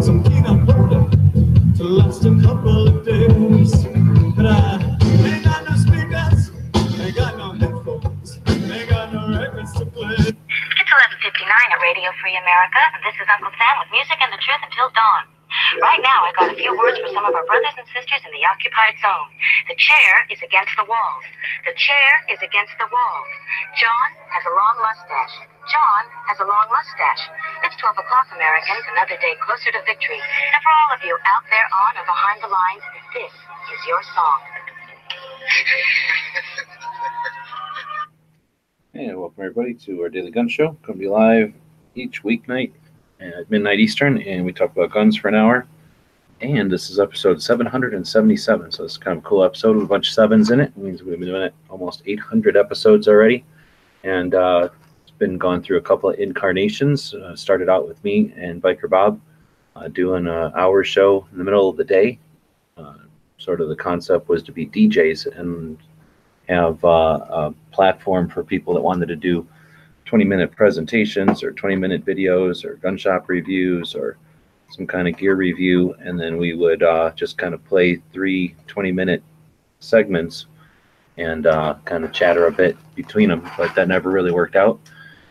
some peanut butter to last a couple of days. But I ain't got no speakers, ain't got no headphones, ain't got no records to play. It's 11:59 at Radio Free America, and this is Uncle Sam with music and the truth until dawn. Right now, I got a few words for some of our brothers and sisters in the occupied zone. The chair is against the walls. The chair is against the walls. John has a long mustache. John has a long mustache. It's 12 o'clock, Americans, another day closer to victory. And for all of you out there on or behind the lines, this is your song. Hey, welcome everybody to our Daily Gun Show. Going to be live each weeknight at midnight Eastern, and we talk about guns for an hour. And this is episode 777, so it's kind of a cool episode with a bunch of sevens in it. It means we've been doing it almost 800 episodes already, and it's been gone through a couple of incarnations. Started out with me and Biker Bob doing an hour show in the middle of the day. Sort of the concept was to be DJs and have a platform for people that wanted to do 20-minute presentations or 20-minute videos or gun shop reviews or some kind of gear review, and then we would just kind of play 3 20-minute segments and kind of chatter a bit between them, but that never really worked out.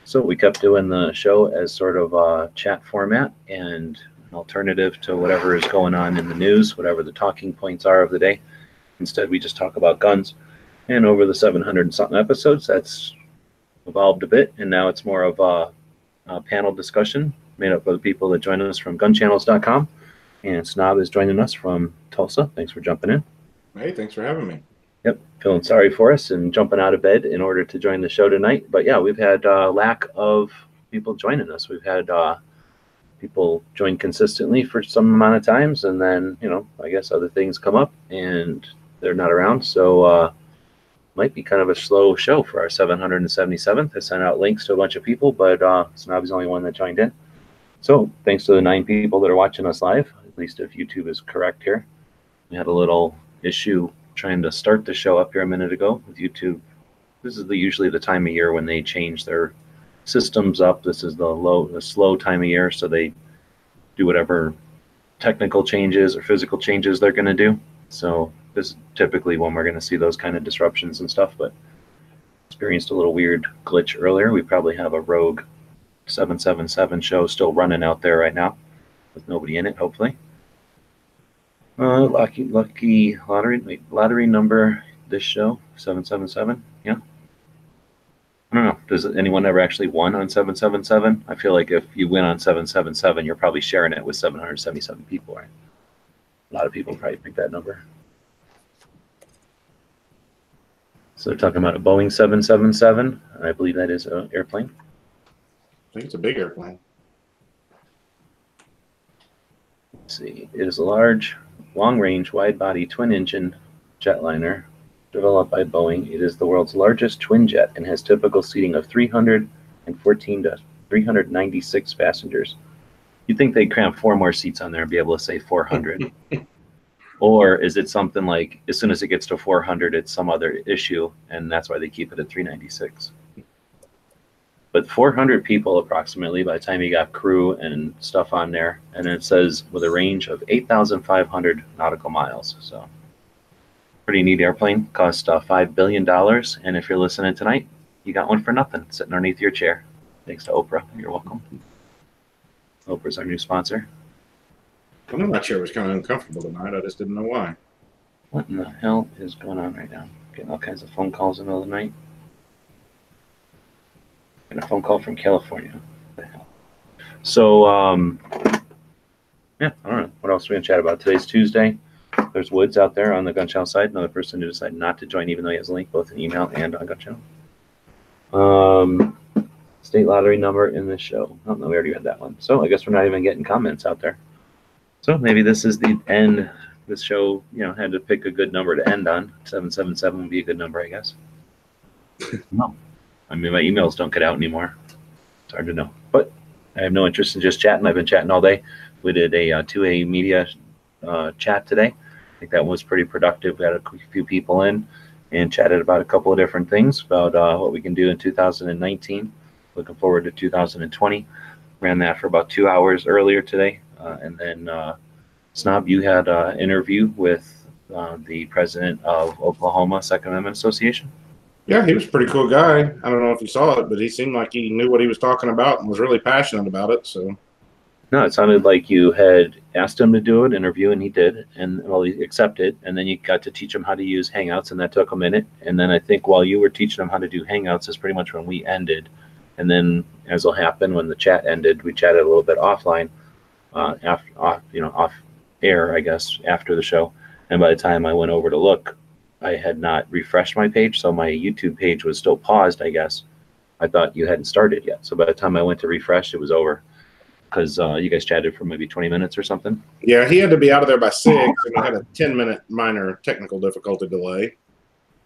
So we kept doing the show as sort of a chat format and an alternative to whatever is going on in the news, whatever the talking points are of the day. Instead, we just talk about guns. And over the 700 and something episodes, that's evolved a bit, and now it's more of a panel discussion made up of the people that join us from gunchannels.com. And Snob is joining us from Tulsa. Thanks for jumping in. Hey, thanks for having me. Yep, feeling sorry for us and jumping out of bed in order to join the show tonight. But yeah, we've had lack of people joining us. We've had people join consistently for some amount of times, and then, you know, I guess other things come up and they're not around. So might be kind of a slow show for our 777th. I sent out links to a bunch of people, but Snobby's the only one that joined in. So thanks to the 9 people that are watching us live, at least if YouTube is correct here. We had a little issue trying to start the show up here a minute ago with YouTube. This is usually the time of year when they change their systems up. This is the slow time of year, so they do whatever technical changes or physical changes they're going to do. So this is typically when we're going to see those kind of disruptions and stuff, but experienced a little weird glitch earlier. We probably have a rogue 777 show still running out there right now with nobody in it, hopefully. Lucky lottery number this show, 777. Yeah. I don't know. Does anyone ever actually won on 777? I feel like if you win on 777, you're probably sharing it with 777 people, right? A lot of people probably pick that number. So they're talking about a Boeing 777. I believe that is an airplane. I think it's a big airplane. Let's see. It is a large, long-range, wide-body, twin-engine jetliner developed by Boeing. It is the world's largest twin jet and has typical seating of 314 to 396 passengers. You'd think they'd cram 4 more seats on there and be able to say 400. Or is it something like as soon as it gets to 400, it's some other issue, and that's why they keep it at 396? But 400 people approximately by the time you got crew and stuff on there. And it says with a range of 8,500 nautical miles. So pretty neat airplane. Cost $5 billion. And if you're listening tonight, you got one for nothing sitting underneath your chair. Thanks to Oprah. You're welcome. Oprah's our new sponsor. I'm not sure it was kind of uncomfortable tonight. I just didn't know why. What in the hell is going on right now? Getting all kinds of phone calls in the middle of the night. Getting a phone call from California. What the hell? So, yeah, I don't know. What else are we going to chat about? Today's Tuesday. There's Woods out there on the Gun Channel side. Another person who decided not to join, even though he has a link both in email and on Gun Channel. State lottery number in this show. Oh, no, we already had that one. So I guess we're not even getting comments out there. So maybe this is the end. This show, you know, had to pick a good number to end on. 777 would be a good number, I guess. No. I mean, my emails don't get out anymore. It's hard to know. But I have no interest in just chatting. I've been chatting all day. We did a 2A media chat today. I think that was pretty productive. We had a few people in and chatted about a couple of different things about what we can do in 2019. Looking forward to 2020. Ran that for about 2 hours earlier today. And then Snob, you had an interview with the president of Oklahoma Second Amendment Association. Yeah, he was a pretty cool guy. I don't know if you saw it, but he seemed like he knew what he was talking about and was really passionate about it. So, no, it sounded like you had asked him to do an interview, and he did, and well, he accepted. And then you got to teach him how to use Hangouts, and that took a minute. And then I think while you were teaching him how to do Hangouts is pretty much when we ended. And then, as will happen when the chat ended, we chatted a little bit offline, off air, I guess, after the show. And by the time I went over to look, I had not refreshed my page, so my YouTube page was still paused, I guess. I thought you hadn't started yet. So by the time I went to refresh, it was over because you guys chatted for maybe 20 minutes or something. Yeah, he had to be out of there by 6, and we had a 10-minute minor technical difficulty delay.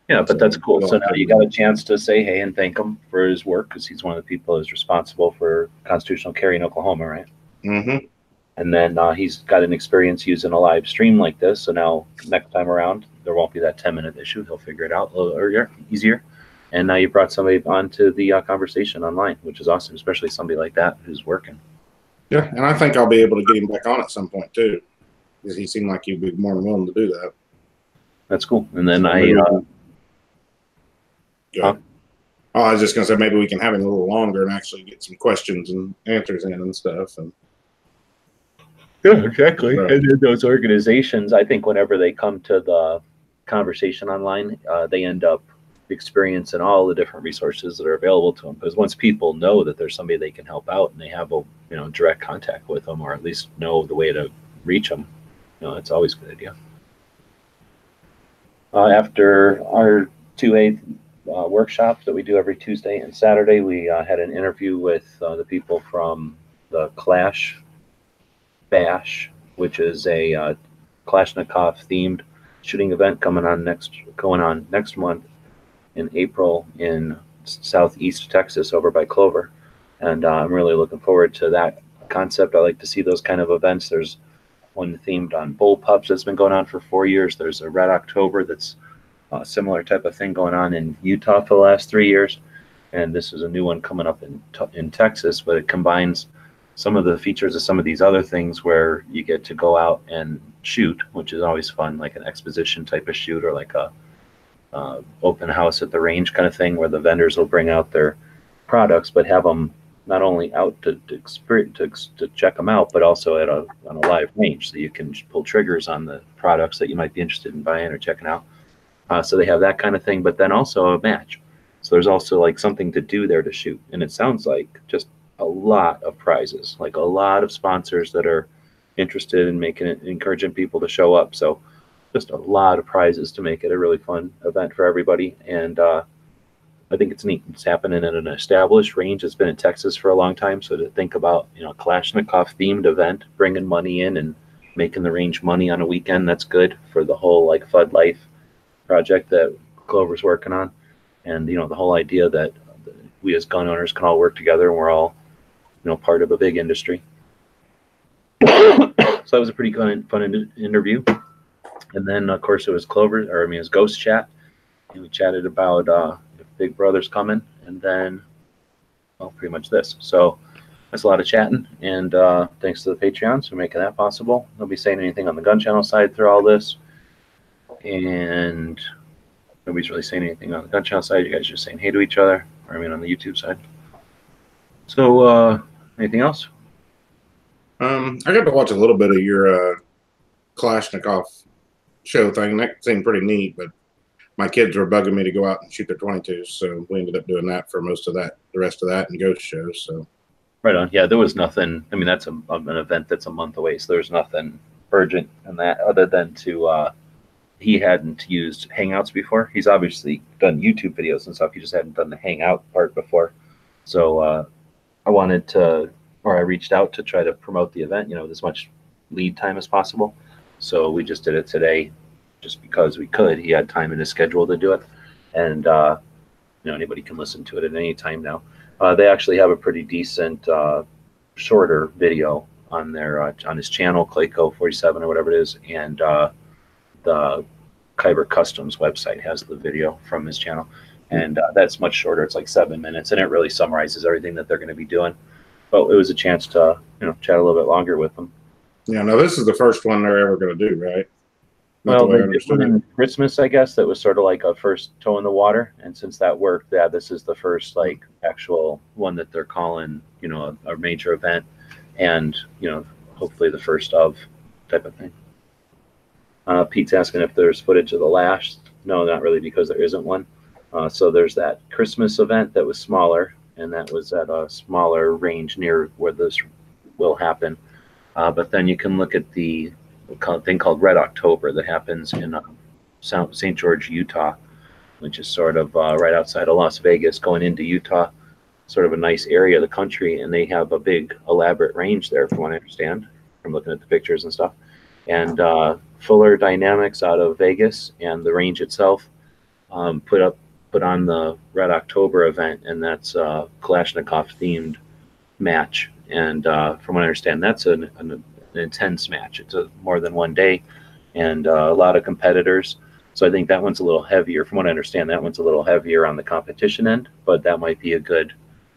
Yeah, but that's cool. So now you got a chance to say hey and thank him for his work because he's one of the people who's responsible for constitutional carry in Oklahoma, right? Mm-hmm. And then he's got an experience using a live stream like this. So now next time around, there won't be that 10-minute issue. He'll figure it out a little earlier, easier. And now you brought somebody onto the conversation online, which is awesome, especially somebody like that who's working. Yeah, and I think I'll be able to get him back on at some point too, because he seemed like he'd be more than willing to do that. That's cool. And then Oh, I was just going to say maybe we can have him a little longer and actually get some questions and answers in and stuff. And yeah, exactly. Right. And then those organizations, I think whenever they come to the conversation online, they end up experiencing all the different resources that are available to them. Because once people know that there's somebody they can help out and they have a direct contact with them, or at least know the way to reach them, it's always a good idea. After our 2A workshops that we do every Tuesday and Saturday, we had an interview with the people from the Clash Bash, which is a Kalashnikov themed shooting event going on next month in April in southeast Texas over by Clover. And I'm really looking forward to that concept. I like to see those kind of events. There's one themed on bullpups that's been going on for 4 years. There's a Red October that's a similar type of thing going on in Utah for the last 3 years. And this is a new one coming up in Texas, but it combines some of the features of some of these other things where you get to go out and shoot, which is always fun, like an exposition type of shoot or like a open house at the range kind of thing where the vendors will bring out their products, but have them not only out to check them out, but also on a live range, so you can pull triggers on the products that you might be interested in buying or checking out. So they have that kind of thing, but then also a match. So there's also like something to do there to shoot, and it sounds like just a lot of prizes, like a lot of sponsors that are interested in encouraging people to show up. So just a lot of prizes to make it a really fun event for everybody. And I think it's neat. It's happening at an established range that's been in Texas for a long time. So to think about, Kalashnikov themed event, bringing money in and making the range money on a weekend, that's good for the whole like Fud Life project that Clover's working on. And, the whole idea that we as gun owners can all work together and we're all, part of a big industry. So that was a pretty fun interview. And then, of course, it was it was Ghost Chat. And we chatted about Big Brother's coming. And then, well, pretty much this. So that's a lot of chatting. And thanks to the Patreons for making that possible. Nobody saying anything on the gun channel side through all this. And nobody's really saying anything on the gun channel side. You guys are just saying hey to each other. Or on the YouTube side. So, anything else? I got to watch a little bit of your Kalashnikov show thing. That seemed pretty neat, but my kids were bugging me to go out and shoot their 22s, so we ended up doing that for most of that, the rest of that, and ghost shows. So, right on. Yeah, there was nothing. I mean, that's an event that's a month away, so there's nothing urgent in that other than he hadn't used Hangouts before. He's obviously done YouTube videos and stuff. He just hadn't done the Hangout part before. So I reached out to try to promote the event, with as much lead time as possible. So we just did it today just because we could. He had time in his schedule to do it. And, anybody can listen to it at any time now. They actually have a pretty decent, shorter video on on his channel, Clayco47 or whatever it is. And the Kyber Customs website has the video from his channel. And that's much shorter. It's like 7 minutes, and it really summarizes everything that they're going to be doing. But it was a chance to, chat a little bit longer with them. Yeah, no, this is the first one they're ever going to do, right? Not Well, the way I they did understood one it. in Christmas, I guess, that was sort of like a first toe in the water. And since that worked, yeah, this is the first like actual one that they're calling, a major event, and hopefully the first of type of thing. Pete's asking if there's footage of the last. No, not really, because there isn't one. So there's that Christmas event that was smaller, and that was at a smaller range near where this will happen. But then you can look at the thing called Red October that happens in St. George, Utah, which is sort of right outside of Las Vegas, going into Utah, sort of a nice area of the country, and they have a big elaborate range there, from what I understand, from looking at the pictures and stuff. And Fuller Dynamics out of Vegas and the range itself put on the Red October event, and that's a Kalashnikov themed match. And from what I understand, that's an intense match. It's more than one day, and a lot of competitors. So I think that one's a little heavier. From what I understand, that one's a little heavier on the competition end, but that might be a good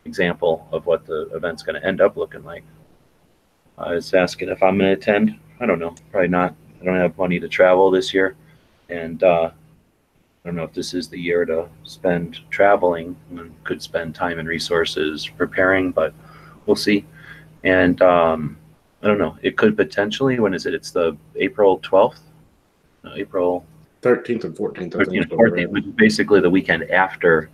example of what the event's going to end up looking like. I was asking if I'm going to attend. I don't know. Probably not. I don't have money to travel this year, and I don't know if this is the year to spend traveling. And could spend time and resources preparing, but we'll see. And I don't know. It could potentially. When is it? It's the April 12th. April 13th and 14th. I 13th think and 14th, which is basically the weekend after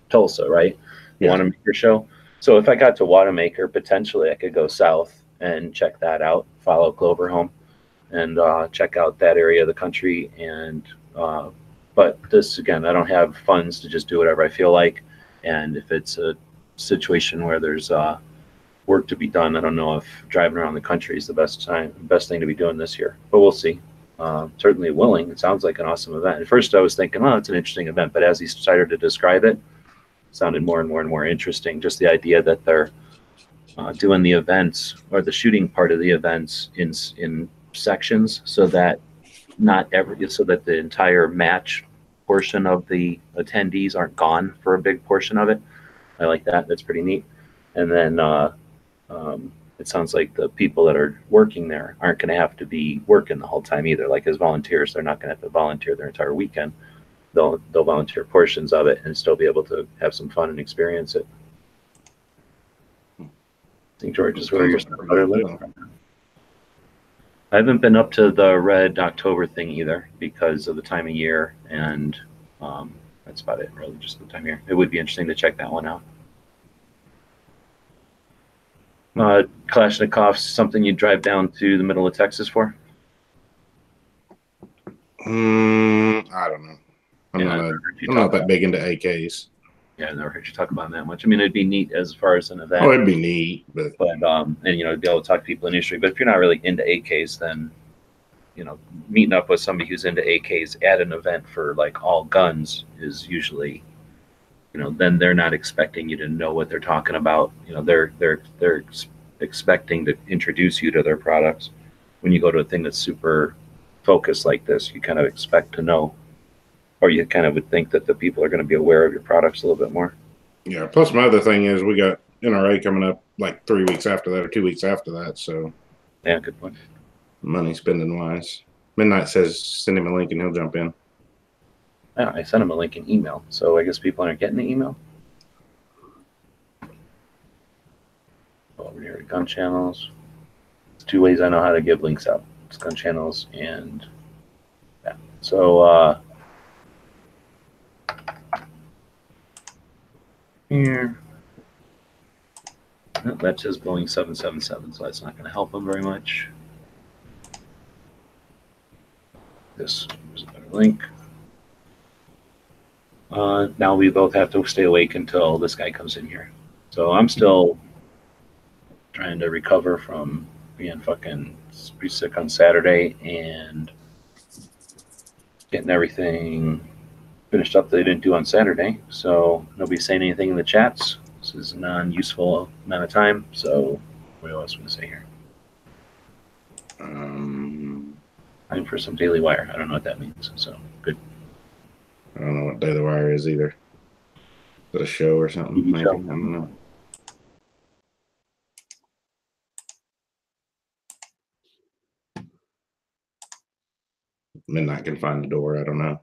Tulsa, right? The Yeah. Wanamaker show. So if I got to Wanamaker, potentially I could go south and check that out, follow Clover home, and check out that area of the country. And but this, again, I don't have funds to just do whatever I feel like. And if it's a situation where there's work to be done, I don't know if driving around the country is the best thing to be doing this year. But we'll see. Certainly willing. It sounds like an awesome event. At first I was thinking, oh, it's an interesting event. But as he started to describe it, sounded more and more and more interesting. Just the idea that they're doing the events, or the shooting part of the events, in sections, so that the entire match portion of the attendees aren't gone for a big portion of it. I like that. That's pretty neat. And then it sounds like the people that are working there aren't going to have to be working the whole time either. Like as volunteers, they're not going to have to volunteer their entire weekend. They'll volunteer portions of it and still be able to have some fun and experience it. St. George is where you're living. I haven't been up to the Red October thing either because of the time of year, and that's about it, really, just the time of year. It would be interesting to check that one out. Kalashnikov's something you drive down to the middle of Texas for? I don't know. I'm not that big into AKs. Yeah, I never heard you talk about that much. I mean, it'd be neat as far as an event. Oh, it'd be neat, but and be able to talk to people in the industry. But if you're not really into AKs, then meeting up with somebody who's into AKs at an event for like all guns is usually, then they're not expecting you to know what they're talking about. They're expecting to introduce you to their products. When you go to a thing that's super focused like this, you kind of expect to know, or you kind of would think that the people are going to be aware of your products a little bit more. Yeah. Plus, my other thing is we got NRA coming up like 3 weeks after that or 2 weeks after that. So, yeah, good point. Money spending wise. Midnight says send him a link and he'll jump in. Yeah, I sent him a link in email, so I guess people aren't getting the email. Over here to gun channels. There's 2 ways I know how to give links out. It's gun channels and yeah. So here. No, that says Boeing 777, so that's not going to help them very much. This is a better link. Now we both have to stay awake until this guy comes in here. So I'm still trying to recover from being fucking pretty sick on Saturday and getting everything finished up that they didn't do on Saturday. So nobody's saying anything in the chats. This is a non-useful amount of time. So what else want to say here? Time for some Daily Wire. I don't know what that means. So good. I don't know what Daily Wire is either. Is it a show or something? Maybe. I don't know. Midnight can find the door. I don't know.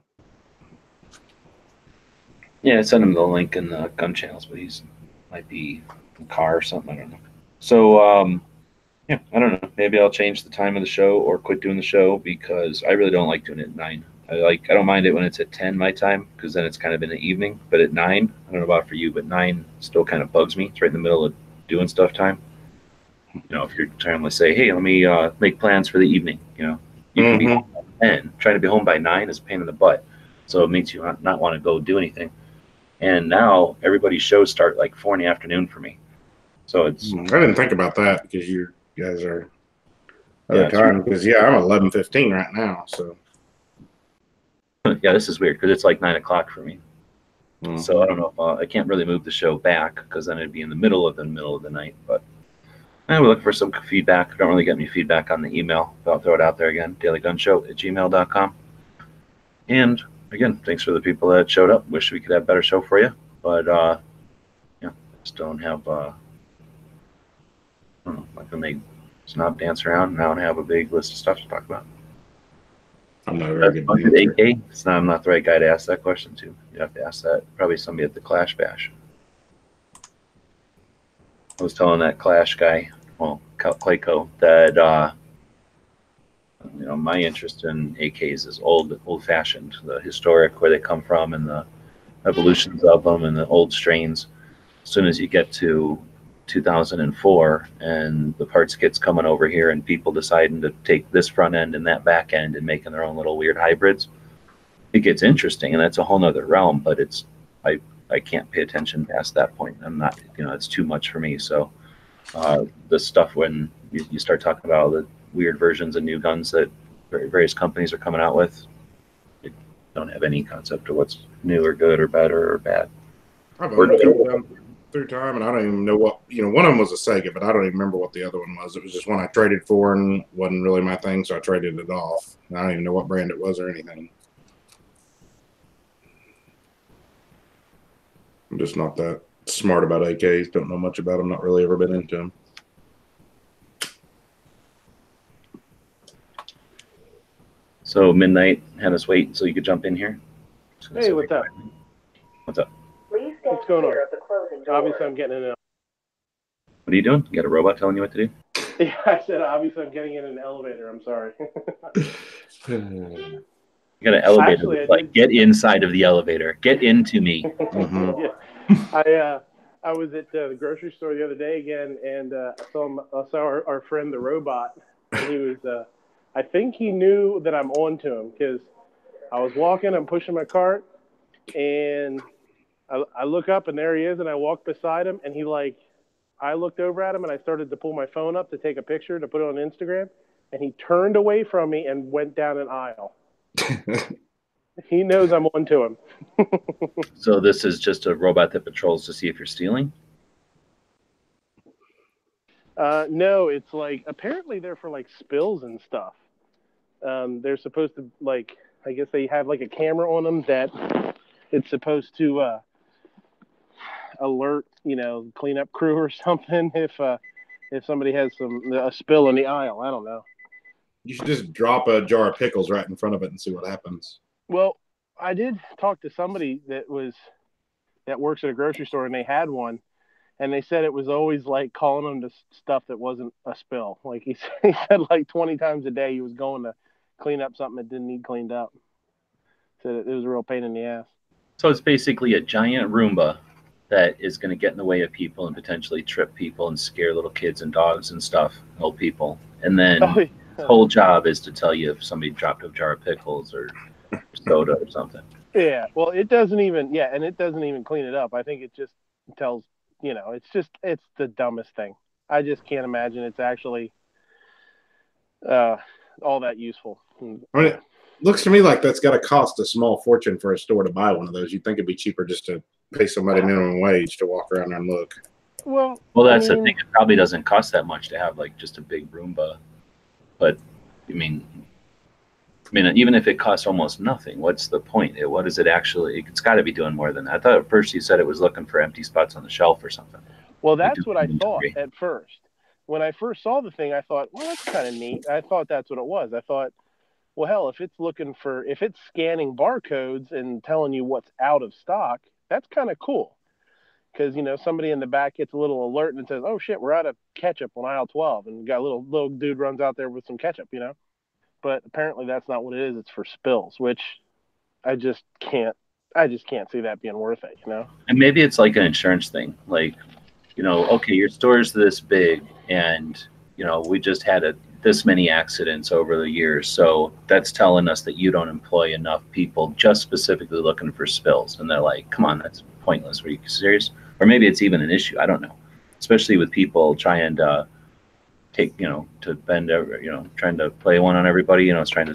Yeah, I sent him the link in the gun channels, but he's might be in the car or something. I don't know. So, yeah, I don't know. Maybe I'll change the time of the show or quit doing the show because I really don't like doing it at 9. I don't mind it when it's at 10 my time because then it's kind of in the evening. But at 9, I don't know about for you, but 9 still kind of bugs me. It's right in the middle of doing stuff time. You know, if you're trying to say, hey, let me make plans for the evening, you know, you can be home by 10. Trying to be home by 9 is a pain in the butt. So it makes you not want to go do anything. And now everybody's shows start like 4 in the afternoon for me. So it's. I didn't think about that because you guys are other time. Because I'm 11:15 right now. So yeah, this is weird because it's like 9 o'clock for me. So I don't know if I can't really move the show back because then it'd be in the middle of the night. But we look for some feedback. Don't really get any feedback on the email. But I'll throw it out there again. dailygunshow@gmail.com. And again, thanks for the people that showed up. Wish we could have a better show for you, but just don't have. I don't know. I can make snob dance around and I don't have a big list of stuff to talk about. I'm not very good at AK. I'm not the right guy to ask that question to. You have to ask that probably somebody at the Clash Bash. I was telling that Clash guy, well, Clayco, that my interest in AKs is old-fashioned, the historic, where they come from, and the evolutions of them, and the old strains. As soon as you get to 2004 and the parts kits coming over here and people deciding to take this front end and that back end and making their own little weird hybrids, it gets interesting, and that's a whole nother realm. But it's I can't pay attention past that point. I'm not, it's too much for me. So the stuff when you start talking about the weird versions of new guns that various companies are coming out with, I don't have any concept of what's new or good or better or bad. I've owned them through time, and I don't even know what, one of them was a Sega, but I don't even remember what the other one was. It was just one I traded for and wasn't really my thing, so I traded it off. And I don't even know what brand it was or anything. I'm just not that smart about AKs. Don't know much about them. Not really ever been into them. So Midnight had us wait so you could jump in here. Hey, what's up? What's up? What's going on? Obviously, I'm getting in an. What are you doing? You got a robot telling you what to do? Yeah, I said obviously I'm getting in an elevator. I'm sorry. You got an elevator. Actually, get inside of the elevator. Get into me. Yeah. I was at the grocery store the other day again, and I saw our friend the robot. And he was. I think he knew that I'm on to him because I was walking. I'm pushing my cart, and I look up, and there he is, and I walk beside him, and I looked over at him, and I started to pull my phone up to take a picture to put it on Instagram, and he turned away from me and went down an aisle. He knows I'm on to him. So this is just a robot that patrols to see if you're stealing? No, it's apparently they're for spills and stuff. They're supposed to I guess they have a camera on them that it's supposed to alert, cleanup crew or something if somebody has a spill in the aisle. I don't know. You should just drop a jar of pickles right in front of it and see what happens. Well, I did talk to somebody that works at a grocery store, and they had one, and they said it was always calling them to stuff that wasn't a spill. He said 20 times a day he was going to clean up something that didn't need cleaned up. Said it was a real pain in the ass. So it's basically a giant Roomba that is going to get in the way of people and potentially trip people and scare little kids and dogs and stuff, old people. And then the whole job is to tell you if somebody dropped a jar of pickles or soda or something. Yeah, well, it doesn't even clean it up. I think it just tells, it's the dumbest thing. I just can't imagine it's actually all that useful. I mean, it looks to me like that's got to cost a small fortune for a store to buy one of those. You'd think it'd be cheaper just to pay somebody minimum wage to walk around there and look. Well, that's the thing. It probably doesn't cost that much to have just a big Roomba. But, I mean, even if it costs almost nothing, what's the point? What is it actually? It's got to be doing more than that. I thought at first you said it was looking for empty spots on the shelf or something. Well, that's what I thought at first. When I first saw the thing, I thought, well, that's kind of neat. I thought that's what it was. I thought, Well, hell, if it's scanning barcodes and telling you what's out of stock, that's kind of cool. Because somebody in the back gets a little alert and says, "Oh shit, we're out of ketchup on aisle 12," and got a little dude runs out there with some ketchup. But apparently that's not what it is. It's for spills, which I just can't. I just can't see that being worth it. And maybe it's like an insurance thing. Like, okay, your store's this big, and we just had this many accidents over the years, so that's telling us that you don't employ enough people just specifically looking for spills. And they're like, come on, that's pointless. Are you serious? Or maybe it's even an issue. I don't know. Especially with people trying to to bend, trying to play one on everybody. It's trying to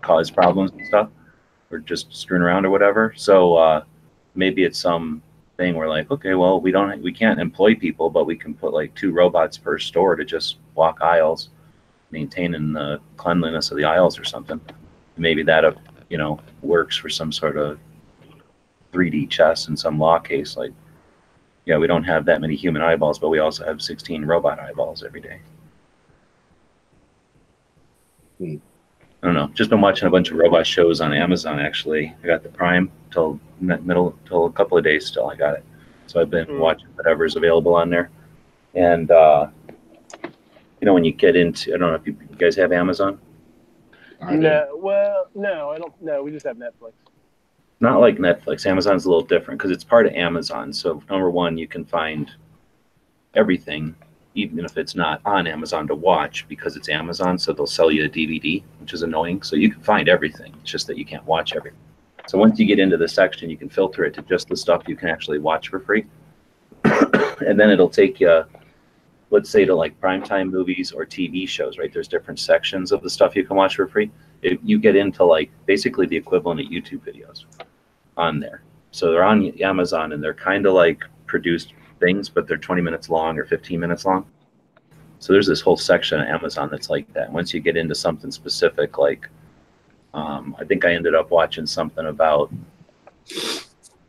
cause problems and stuff, or just screwing around or whatever. So maybe it's some thing where like, okay, well, we can't employ people, but we can put like 2 robots per store to just walk aisles, maintaining the cleanliness of the aisles or something. Maybe that works for some sort of 3D chess in some law case. Like, yeah, we don't have that many human eyeballs, but we also have 16 robot eyeballs every day. I don't know. Just been watching a bunch of robot shows on Amazon. Actually, I got the Prime till a couple of days still. I got it, so I've been watching whatever's available on there. And when you get into, I don't know if you guys have Amazon. No, I don't. No, we just have Netflix. Not like Netflix. Amazon's a little different because it's part of Amazon. So number one, you can find everything, even if it's not on Amazon to watch, because it's Amazon. So they'll sell you a DVD, which is annoying. So you can find everything. It's just that you can't watch everything. So once you get into the section, you can filter it to just the stuff you can actually watch for free. And then it'll take you, let's say, to like primetime movies or TV shows, right? There's different sections of the stuff you can watch for free. You get into like basically the equivalent of YouTube videos on there. So they're on Amazon and they're kind of like produced things, but they're 20 minutes long or 15 minutes long. So there's this whole section of Amazon that's like that. Once you get into something specific, like I think I ended up watching something about,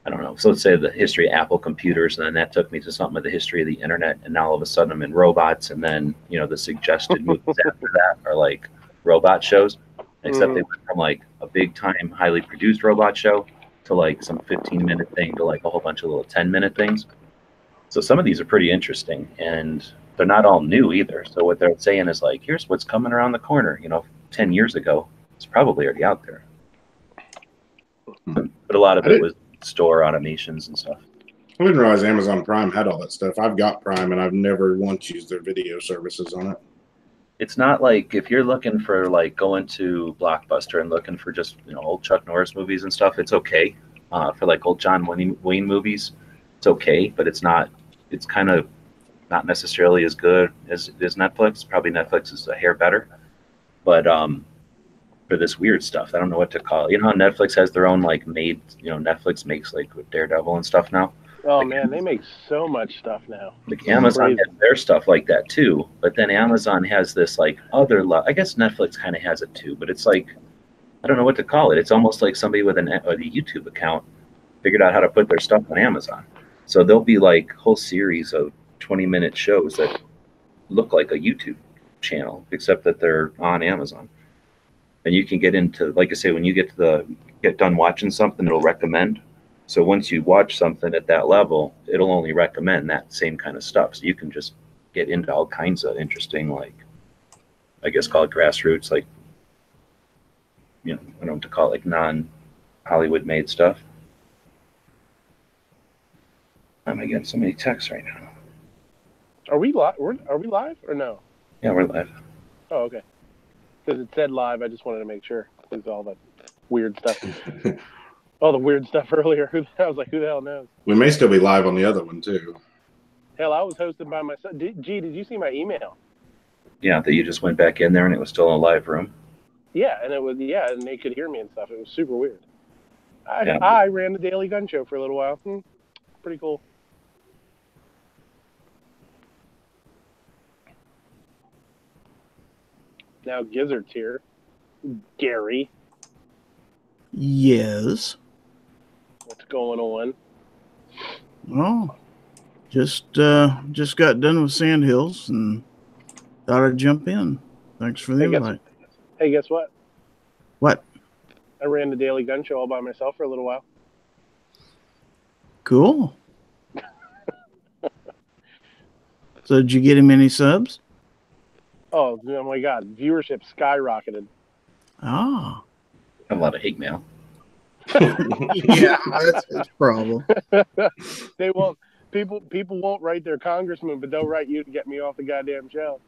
I don't know, so let's say the history of Apple computers, and then that took me to something of the history of the internet, and now all of a sudden I'm in robots, and then the suggested movies after that are like robot shows, except they went from like a big time highly produced robot show to like some 15-minute thing to like a whole bunch of little 10-minute things. So some of these are pretty interesting, and they're not all new either. So what they're saying is like, here's what's coming around the corner. 10 years ago, it's probably already out there. But a lot of it was store automations and stuff. I didn't realize Amazon Prime had all that stuff. I've got Prime and I've never once used their video services on it. It's not like if you're looking for like going to Blockbuster and looking for just old Chuck Norris movies and stuff, it's okay. For like old John Wayne movies, it's okay, but it's not. It's kind of not necessarily as good as Netflix. Probably Netflix is a hair better, but for this weird stuff, I don't know what to call it. You know how Netflix has their own like made. Netflix makes like with Daredevil and stuff now. Oh like, man, they make so much stuff now. Like Amazon has their stuff like that too, but then Amazon has this like other. I guess Netflix kind of has it too, but it's like I don't know what to call it. It's almost like somebody with a YouTube account figured out how to put their stuff on Amazon. So there'll be like a whole series of 20-minute shows that look like a YouTube channel, except that they're on Amazon. And you can get into, like I say, when you get done watching something, it'll recommend. So once you watch something at that level, it'll only recommend that same kind of stuff. So you can just get into all kinds of interesting, like, I guess call it grassroots, like, I don't know what to call it, like non-Hollywood made stuff. I'm getting so many texts right now. Are we live? Are we live or no? Yeah, we're live. Oh, okay. Because it said live, I just wanted to make sure. With all the weird stuff. All the weird stuff earlier. I was like, who the hell knows? We may still be live on the other one, too. Hell, I was hosted by myself. Did you see my email? Yeah, that you just went back in there and it was still in a live room. Yeah, and and they could hear me and stuff. It was super weird. I ran the Daily Gun Show for a little while. Pretty cool. Now Gizzard's here. Gary. Yes. What's going on? Well, just got done with Sandhills and thought I'd jump in. Thanks for the invite. Hey, guess what? What? I ran the Daily Gun Show all by myself for a little while. Cool. So did you get him any subs? Oh my God, viewership skyrocketed. Ah. A lot of hate mail. Yeah, that's his problem. They won't. People won't write their congressman, but they'll write you to get me off the goddamn show.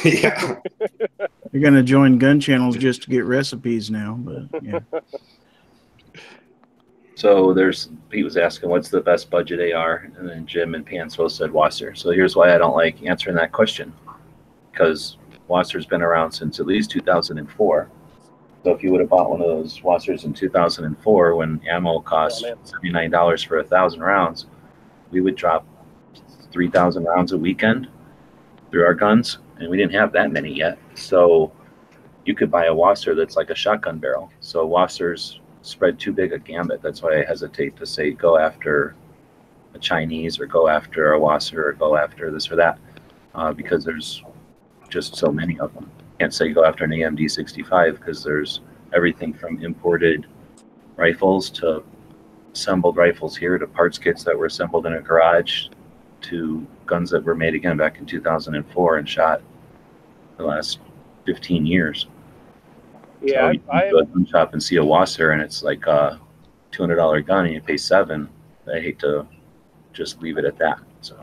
Yeah. You're gonna join gun channels just to get recipes now, but yeah. So Pete was asking what's the best budget AR, and then Jim and Pansville said Wasser. So here's why I don't like answering that question, because Wasser's been around since at least 2004. So if you would have bought one of those Wassers in 2004 when ammo cost $79 for 1,000 rounds, we would drop 3,000 rounds a weekend through our guns, and we didn't have that many yet. So you could buy a Wasser that's like a shotgun barrel. So Wassers spread too big a gambit. That's why I hesitate to say go after a Chinese or go after a Wasser or go after this or that, because there's just so many of them. Can't say go after an AMD 65 because there's everything from imported rifles to assembled rifles here to parts kits that were assembled in a garage to guns that were made again back in 2004 and shot the last 15 years. Yeah, so you can go to a gun shop and see a Wasser and it's like a $200 gun and you pay $7. I hate to just leave it at that. So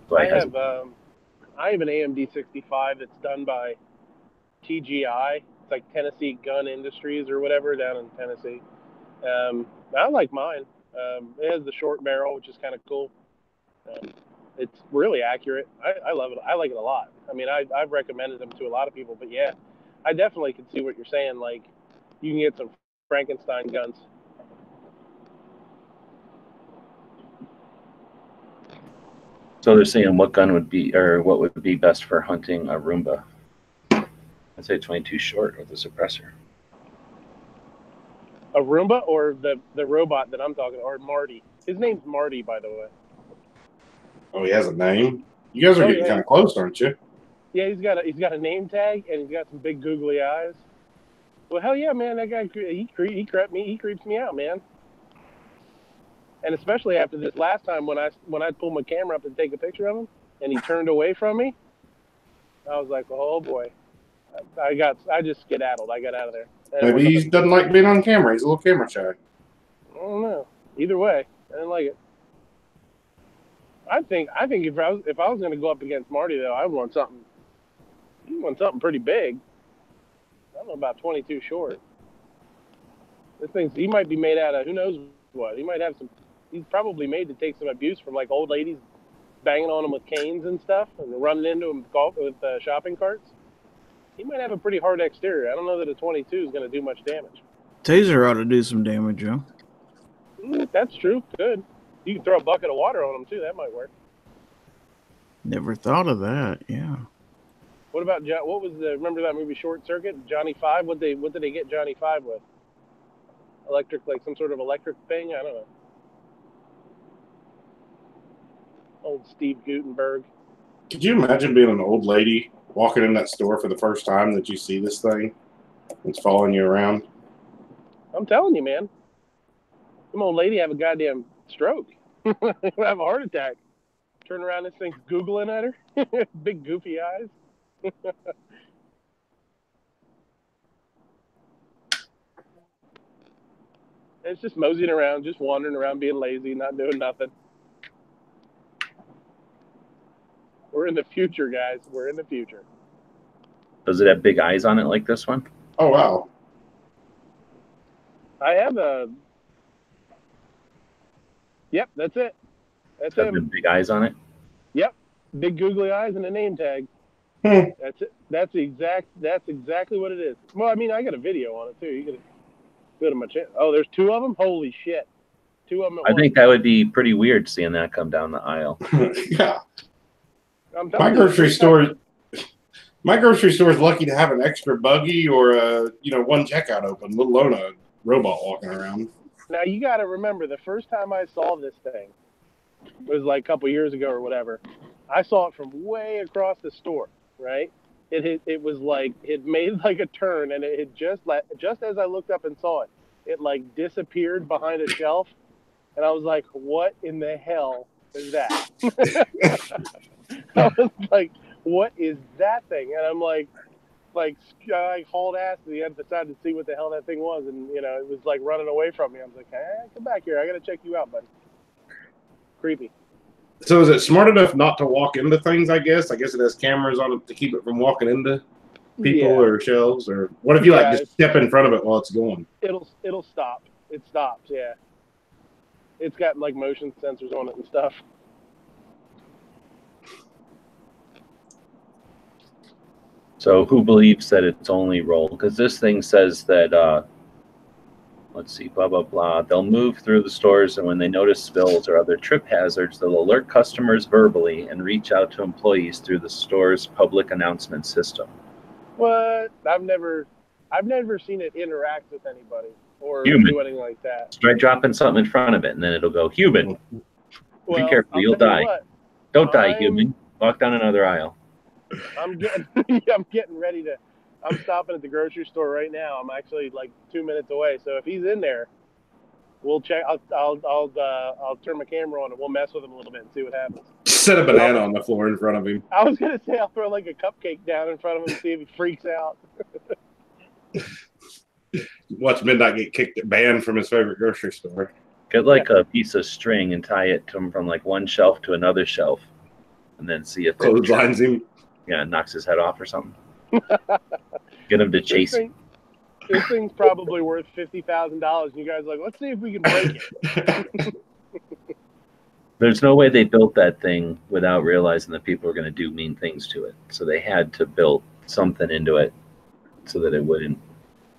I have an AMD 65 that's done by TGI. It's like Tennessee Gun Industries or whatever down in Tennessee. I like mine. It has the short barrel, which is kind of cool. It's really accurate. I love it. I like it a lot. I mean, I've recommended them to a lot of people, but yeah, I definitely can see what you're saying. Like, you can get some Frankenstein guns. So they're saying what gun would be, or what would be best for hunting a Roomba? I'd say 22 short with a suppressor. A Roomba or the robot that I'm talking, or Marty? His name's Marty, by the way. Oh, he has a name? You guys are getting kind of close, aren't you? Yeah, he's got a name tag and he's got some big googly eyes. Well, hell yeah, man! That guy he creeps me out, man. And especially after this last time when I pulled my camera up to take a picture of him and he turned away from me, I was like, oh boy, I just skedaddled. I got out of there. And maybe he doesn't like being on camera. He's a little camera shy. I don't know. Either way, I didn't like it. I think if I was going to go up against Marty though, I would want something. You want something pretty big. I don't know about 22 short. He might be made out of who knows what. He might have some. He's probably made to take some abuse from like old ladies banging on him with canes and stuff and running into him with shopping carts. He might have a pretty hard exterior. I don't know that a 22 is going to do much damage. Taser ought to do some damage, Joe. That's true. Good. You can throw a bucket of water on him too. That might work. Never thought of that. Yeah. What about remember that movie Short Circuit? Johnny Five. What did they get Johnny Five with? Electric, like some sort of electric thing. I don't know. Old Steve Gutenberg. Could you imagine being an old lady walking in that store for the first time that you see this thing? It's following you around. I'm telling you, man. Some old lady have a goddamn stroke. Have a heart attack. Turn around, this thing's Googling at her. Big goofy eyes. It's just moseying around, just wandering around, being lazy, not doing nothing. We're in the future, guys. We're in the future. Does it have big eyes on it like this one? Oh, wow. I have a... Yep, that's it. That's it. Big eyes on it? Yep. Big googly eyes and a name tag. That's it. That's exactly what it is. Well, I mean, I got a video on it, too. You can go to my channel. Oh, there's two of them? Holy shit. Two of them at once. I think that would be pretty weird seeing that come down the aisle. Yeah. My grocery store is lucky to have an extra buggy or one checkout open, let alone a robot walking around. Now you got to remember, the first time I saw this thing was like a couple years ago or whatever. I saw it from way across the store, right? it was like it made like a turn, and it had just as I looked up and saw it, it like disappeared behind a shelf, and I was like, "What in the hell is that?" I was like, "What is that thing?" And I'm like I hauled ass to the other side to see what the hell that thing was, and it was like running away from me. I was like, "Hey, come back here! I gotta check you out, buddy." Creepy. So is it smart enough not to walk into things? I guess it has cameras on it to keep it from walking into people or shelves. Or what if you just step in front of it while it's going? It'll stop. It stops. Yeah. It's got like motion sensors on it and stuff. So who believes that it's only roll? Because this thing says that, let's see, blah, blah, blah. They'll move through the stores, and when they notice spills or other trip hazards, they'll alert customers verbally and reach out to employees through the store's public announcement system. What? I've never seen it interact with anybody or Human. do anything like that. Try dropping something in front of it, and then it'll go, human. Well, be careful, you'll die. Don't die, human. Walk down another aisle. I'm getting ready to. I'm stopping at the grocery store right now. I'm actually like 2 minutes away. So if he's in there, we'll check. I'll turn my camera on and we'll mess with him a little bit and see what happens. Set a banana on the floor in front of him. I was gonna say I'll throw like a cupcake down in front of him and see if he freaks out. Watch Midnight get banned from his favorite grocery store. Get like a piece of string and tie it to him from like one shelf to another shelf, and then see if it blinds him. Yeah, knocks his head off or something. Get him to chase him. This thing's probably worth $50,000. And you guys are like, let's see if we can break it. There's no way they built that thing without realizing that people were going to do mean things to it. So they had to build something into it so that it wouldn't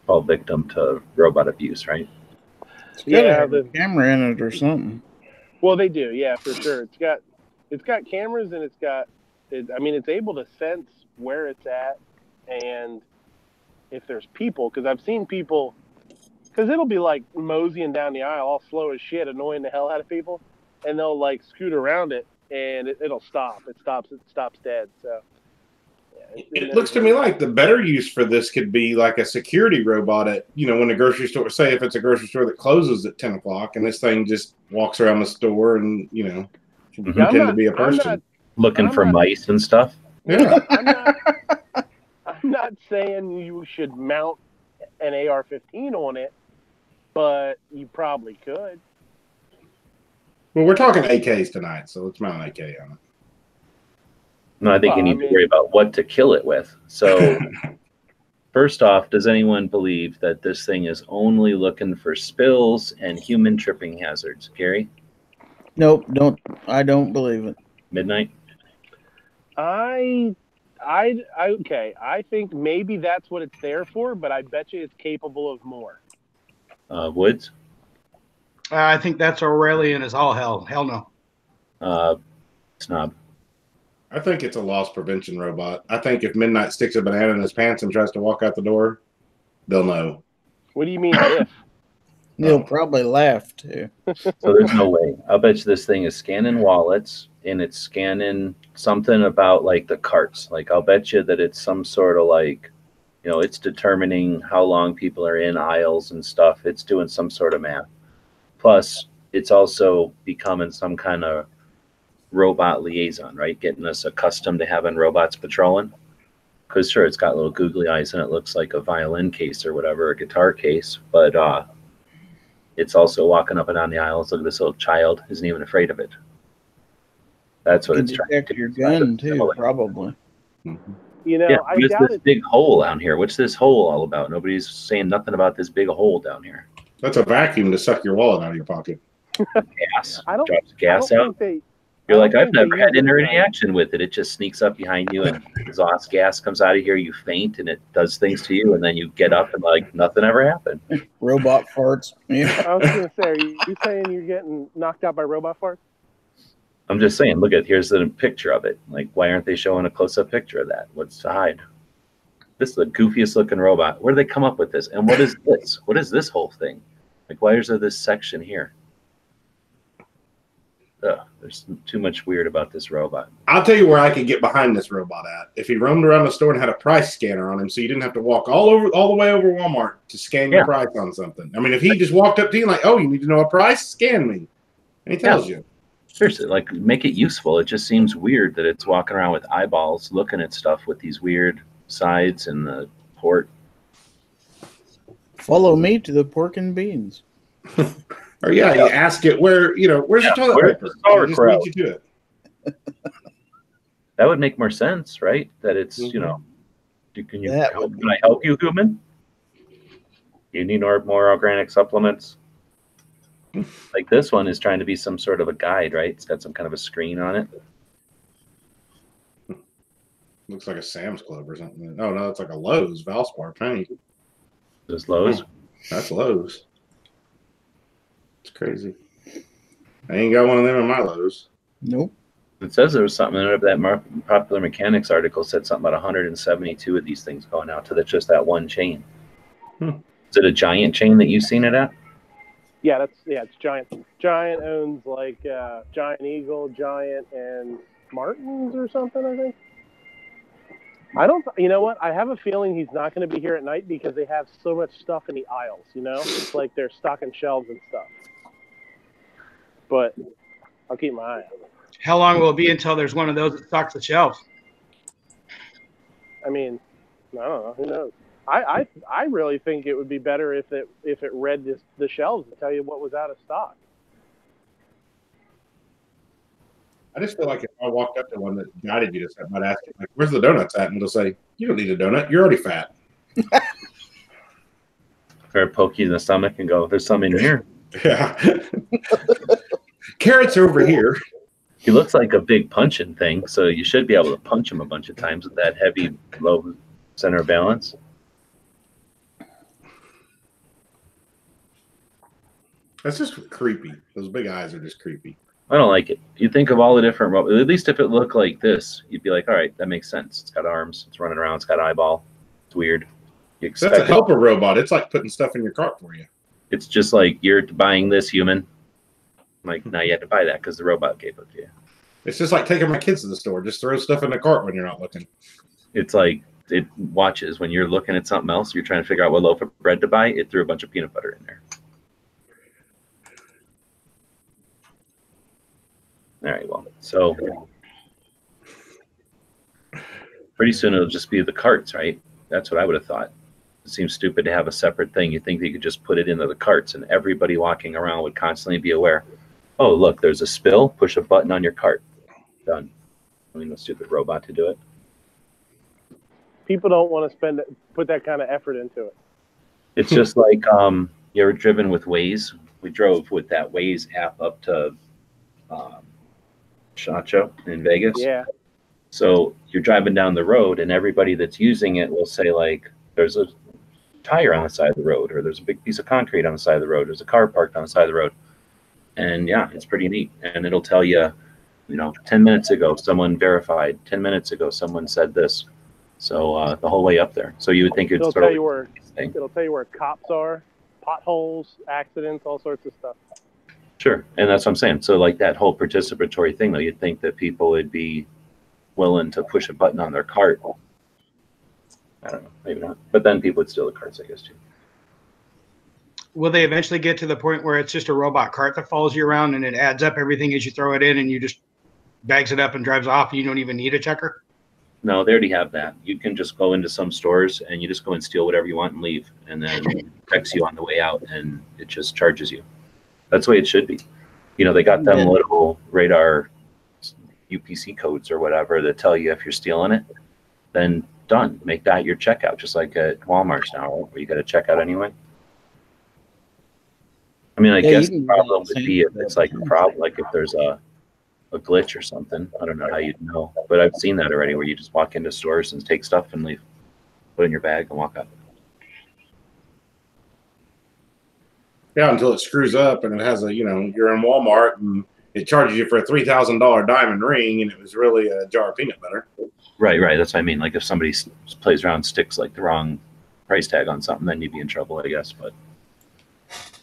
fall victim to robot abuse, right? Yeah, the camera in it or something. Well, they do, yeah, for sure. It's got cameras and it's able to sense where it's at and if there's people, because I've seen people, because it'll be like moseying down the aisle all slow as shit, annoying the hell out of people, and they'll like scoot around it and it'll stop. It stops dead. So yeah, it looks to me like the better use for this could be like a security robot at, when a grocery store, say if it's a grocery store that closes at 10 o'clock and this thing just walks around the store and, can pretend to be a person. Looking for mice and stuff. Yeah. I'm not saying you should mount an AR-15 on it, but you probably could. Well, we're talking AKs tonight, so let's mount an AK on it. No, I think you need to worry about what to kill it with. So, first off, does anyone believe that this thing is only looking for spills and human tripping hazards? Gary? Nope, I don't believe it. Midnight? Okay. I think maybe that's what it's there for, but I bet you it's capable of more. Woods? I think that's Aurelian as all hell. Hell no. Snob. I think it's a loss prevention robot. I think if Midnight sticks a banana in his pants and tries to walk out the door, they'll know. What do you mean if? He'll probably laugh too. So there's no way. I'll bet you this thing is scanning wallets and it's scanning something about like the carts. Like I'll bet you that it's some sort of like, it's determining how long people are in aisles and stuff. It's doing some sort of math. Plus, it's also becoming some kind of robot liaison, right? Getting us accustomed to having robots patrolling. Because sure, it's got little googly eyes and it looks like a violin case or whatever, a guitar case. But it's also walking up and down the aisles. Look at this little child. Isn't even afraid of it. That's what it's trying to do. Your gun too, probably. Yeah, what's this big hole down here? What's this hole all about? Nobody's saying nothing about this big hole down here. That's a vacuum to suck your wallet out of your pocket. Gas. Drops gas out. You're like, I've never had any action with it. It just sneaks up behind you and exhaust gas comes out of here. You faint and it does things to you. And then you get up and like nothing ever happened. Robot farts. Yeah. I was going to say, are you saying you're getting knocked out by robot farts? I'm just saying, look here's the picture of it. Like, why aren't they showing a close-up picture of that? What's to hide? This is the goofiest looking robot. Where did they come up with this? And what is this? What is this whole thing? Like, why is there this section here? there's too much weird about this robot. I'll tell you where I could get behind this robot at. If he roamed around the store and had a price scanner on him, so you didn't have to walk all the way over Walmart to scan your price on something. I mean, if he just walked up to you like, "Oh, you need to know a price? Scan me," and he tells you. Seriously, like, make it useful. It just seems weird that it's walking around with eyeballs, looking at stuff with these weird sides and the port. Follow me to the pork and beans. Or you ask it where's the toilet paper? Just lead you to it. That would make more sense, right? That it's can I help you, human? You need more organic supplements. Like this one is trying to be some sort of a guide, right? It's got some kind of a screen on it. Looks like a Sam's Club or something. Oh no, it's like a Lowe's Valspar paint. Is Lowe's? That's Lowe's. It's crazy. I ain't got one of them in my Lowe's. Nope. It says there was something in that Popular Mechanics article said something about 172 of these things going out to just that one chain. Is it a Giant chain that you've seen it at? Yeah, it's Giant. Giant owns like Giant Eagle, Giant, and Martin's or something, I think. You know what? I have a feeling he's not going to be here at night because they have so much stuff in the aisles, It's like they're stocking shelves and stuff. But I'll keep my eye on it. How long will it be until there's one of those that stocks the shelves? I mean, I don't know. Who knows? I really think it would be better if it read the shelves to tell you what was out of stock. I just feel like if I walked up to one that guided you to something, I'd ask it, like, "Where's the donuts at?" And it'll say, "You don't need a donut. You're already fat." Or poke you in the stomach and go, "There's some in here." Yeah. Carrots are over here. He looks like a big punching thing, so you should be able to punch him a bunch of times with that heavy, low center of balance. That's just creepy. Those big eyes are just creepy. I don't like it. You think of all the different robots. At least if it looked like this, you'd be like, all right, that makes sense. It's got arms. It's running around. It's got eyeball. It's weird. That's a helper robot. It's like putting stuff in your cart for you. It's just like, you're buying this, human. Like, now you have to buy that because the robot gave it to you. It's just like taking my kids to the store. Just throw stuff in the cart when you're not looking. It's like it watches when you're looking at something else. You're trying to figure out what loaf of bread to buy. It threw a bunch of peanut butter in there. All right, well, so pretty soon it'll just be the carts, right? That's what I would have thought. It seems stupid to have a separate thing. You think they could just put it into the carts and everybody walking around would constantly be aware. Oh, look, there's a spill. Push a button on your cart. Done. I mean, a stupid robot to do it. People don't want to put that kind of effort into it. It's just like, you ever driven with Waze? We drove with that Waze app up to Chacho in Vegas. Yeah. So you're driving down the road and everybody that's using it will say, like, there's a tire on the side of the road, or there's a big piece of concrete on the side of the road, there's a car parked on the side of the road. And yeah, it's pretty neat. And it'll tell you, 10 minutes ago someone verified, 10 minutes ago someone said this. So the whole way up there. So you would think it'll tell you where cops are, potholes, accidents, all sorts of stuff. Sure. And that's what I'm saying. So like that whole participatory thing, though, you'd think that people would be willing to push a button on their cart. I don't know, maybe not. But then people would steal the carts, I guess, too. Will they eventually get to the point where it's just a robot cart that follows you around and it adds up everything as you throw it in and you just bags it up and drives off and you don't even need a checker? No, they already have that. You can just go into some stores and you just go and steal whatever you want and leave. And then it checks you on the way out and it just charges you. That's the way it should be. They got them little radar UPC codes or whatever that tell you if you're stealing it, then done. Make that your checkout, just like at Walmart now, where you got to check out anyway. I mean, I guess the problem would be if it's like a problem, like if there's a glitch or something. I don't know how you'd know, but I've seen that already where you just walk into stores and take stuff and leave, put it in your bag and walk out. Yeah, until it screws up and it has you're in Walmart and it charges you for a $3,000 diamond ring and it was really a jar of peanut butter. Right. That's what I mean. Like if somebody plays around, sticks like the wrong price tag on something, then you'd be in trouble, I guess. But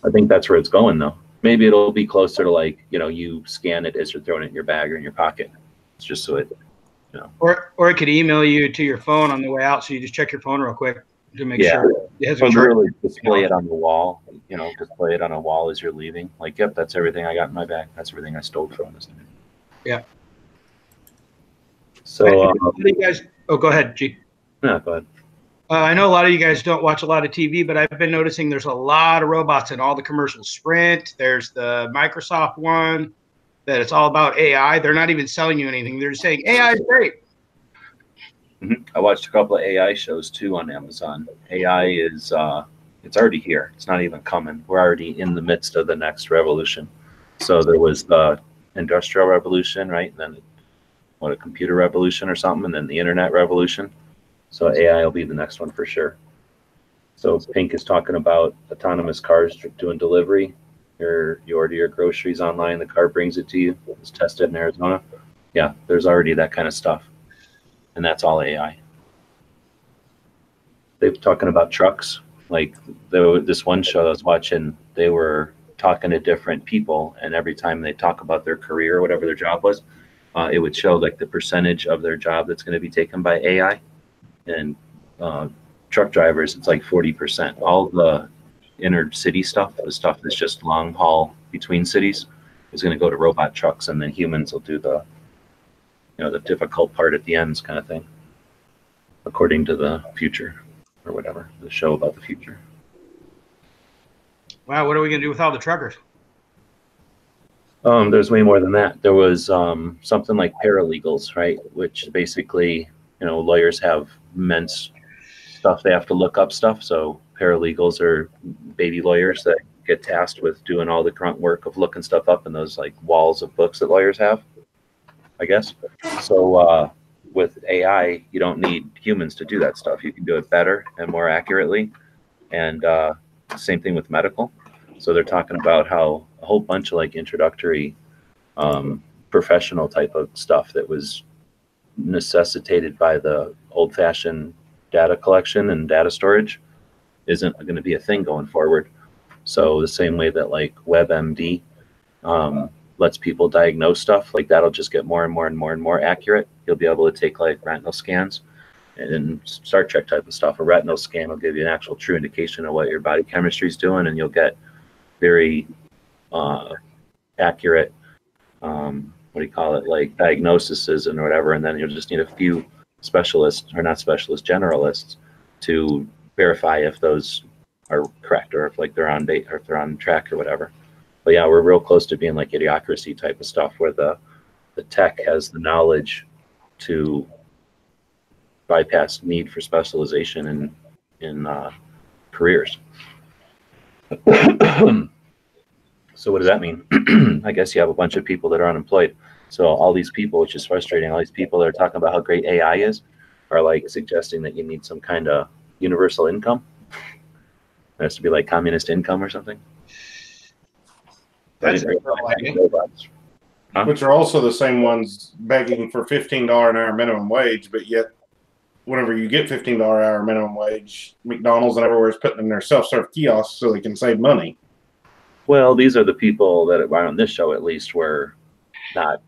I think that's where it's going, though. Maybe it'll be closer to like, you scan it as you're throwing it in your bag or in your pocket. It's just so it, Or it could email you to your phone on the way out, so you just check your phone real quick to make Yeah. sure it hasn't Or charged. literally display it on the wall, display it on a wall as you're leaving. Like, yep, that's everything I got in my bag. That's everything I stole from this night. Yeah. So, I know a lot of you guys. Oh, go ahead, G. yeah, go ahead. I know a lot of you guys don't watch a lot of TV, but I've been noticing there's a lot of robots in all the commercials. Sprint, there's the Microsoft one that it's all about AI. They're not even selling you anything. They're just saying AI is great. I watched a couple of AI shows too on Amazon. AI is, it's already here. It's not even coming. We're already in the midst of the next revolution. So there was the Industrial Revolution, right? And then a computer revolution or something, and then the internet revolution. So AI will be the next one for sure. So Pink is talking about autonomous cars doing delivery. You order your groceries online, the car brings it to you. It's tested in Arizona. Yeah, there's already that kind of stuff. And that's all AI. They're talking about trucks. Like this one show I was watching, they were talking to different people, and every time they talk about their career or whatever their job was, it would show like the percentage of their job that's going to be taken by AI. And truck drivers, it's like 40%. All the inner city stuff, the stuff that's just long haul between cities, is going to go to robot trucks, and then humans will do the the difficult part at the ends kind of thing, according to the future or whatever, the show about the future. Wow, what are we going to do with all the truckers? There's way more than that. There was something like paralegals, right? Which basically, lawyers have immense stuff they have to look up stuff. So paralegals are baby lawyers that get tasked with doing all the grunt work of looking stuff up in those like walls of books that lawyers have, I guess. So with AI, you don't need humans to do that stuff. You can do it better and more accurately. And same thing with medical. So they're talking about how a whole bunch of like introductory professional type of stuff that was necessitated by the old-fashioned data collection and data storage isn't going to be a thing going forward. So the same way that like WebMD lets people diagnose stuff, like that'll just get more and more and more and more accurate. You'll be able to take like retinal scans and Star Trek type of stuff. A retinal scan will give you an actual true indication of what your body chemistry is doing, and you'll get very accurate, what do you call it, like diagnoses and whatever. And then you'll just need a few specialists, or not specialists, generalists, to verify if those are correct or if like they're on date or if they're on track or whatever. But yeah, we're real close to being like idiocracy type of stuff, where the tech has the knowledge to bypass need for specialization in careers. So what does that mean? I guess you have a bunch of people that are unemployed. So all these people, which is frustrating, all these people that are talking about how great AI is, are like suggesting that you need some kind of universal income. It has to be like communist income or something. That's robots. Huh? Which are also the same ones begging for $15 an hour minimum wage, but yet whenever you get $15 an hour minimum wage, McDonald's and everywhere is putting in their self-serve kiosks so they can save money. Well, these are the people that are on this show, at least, were not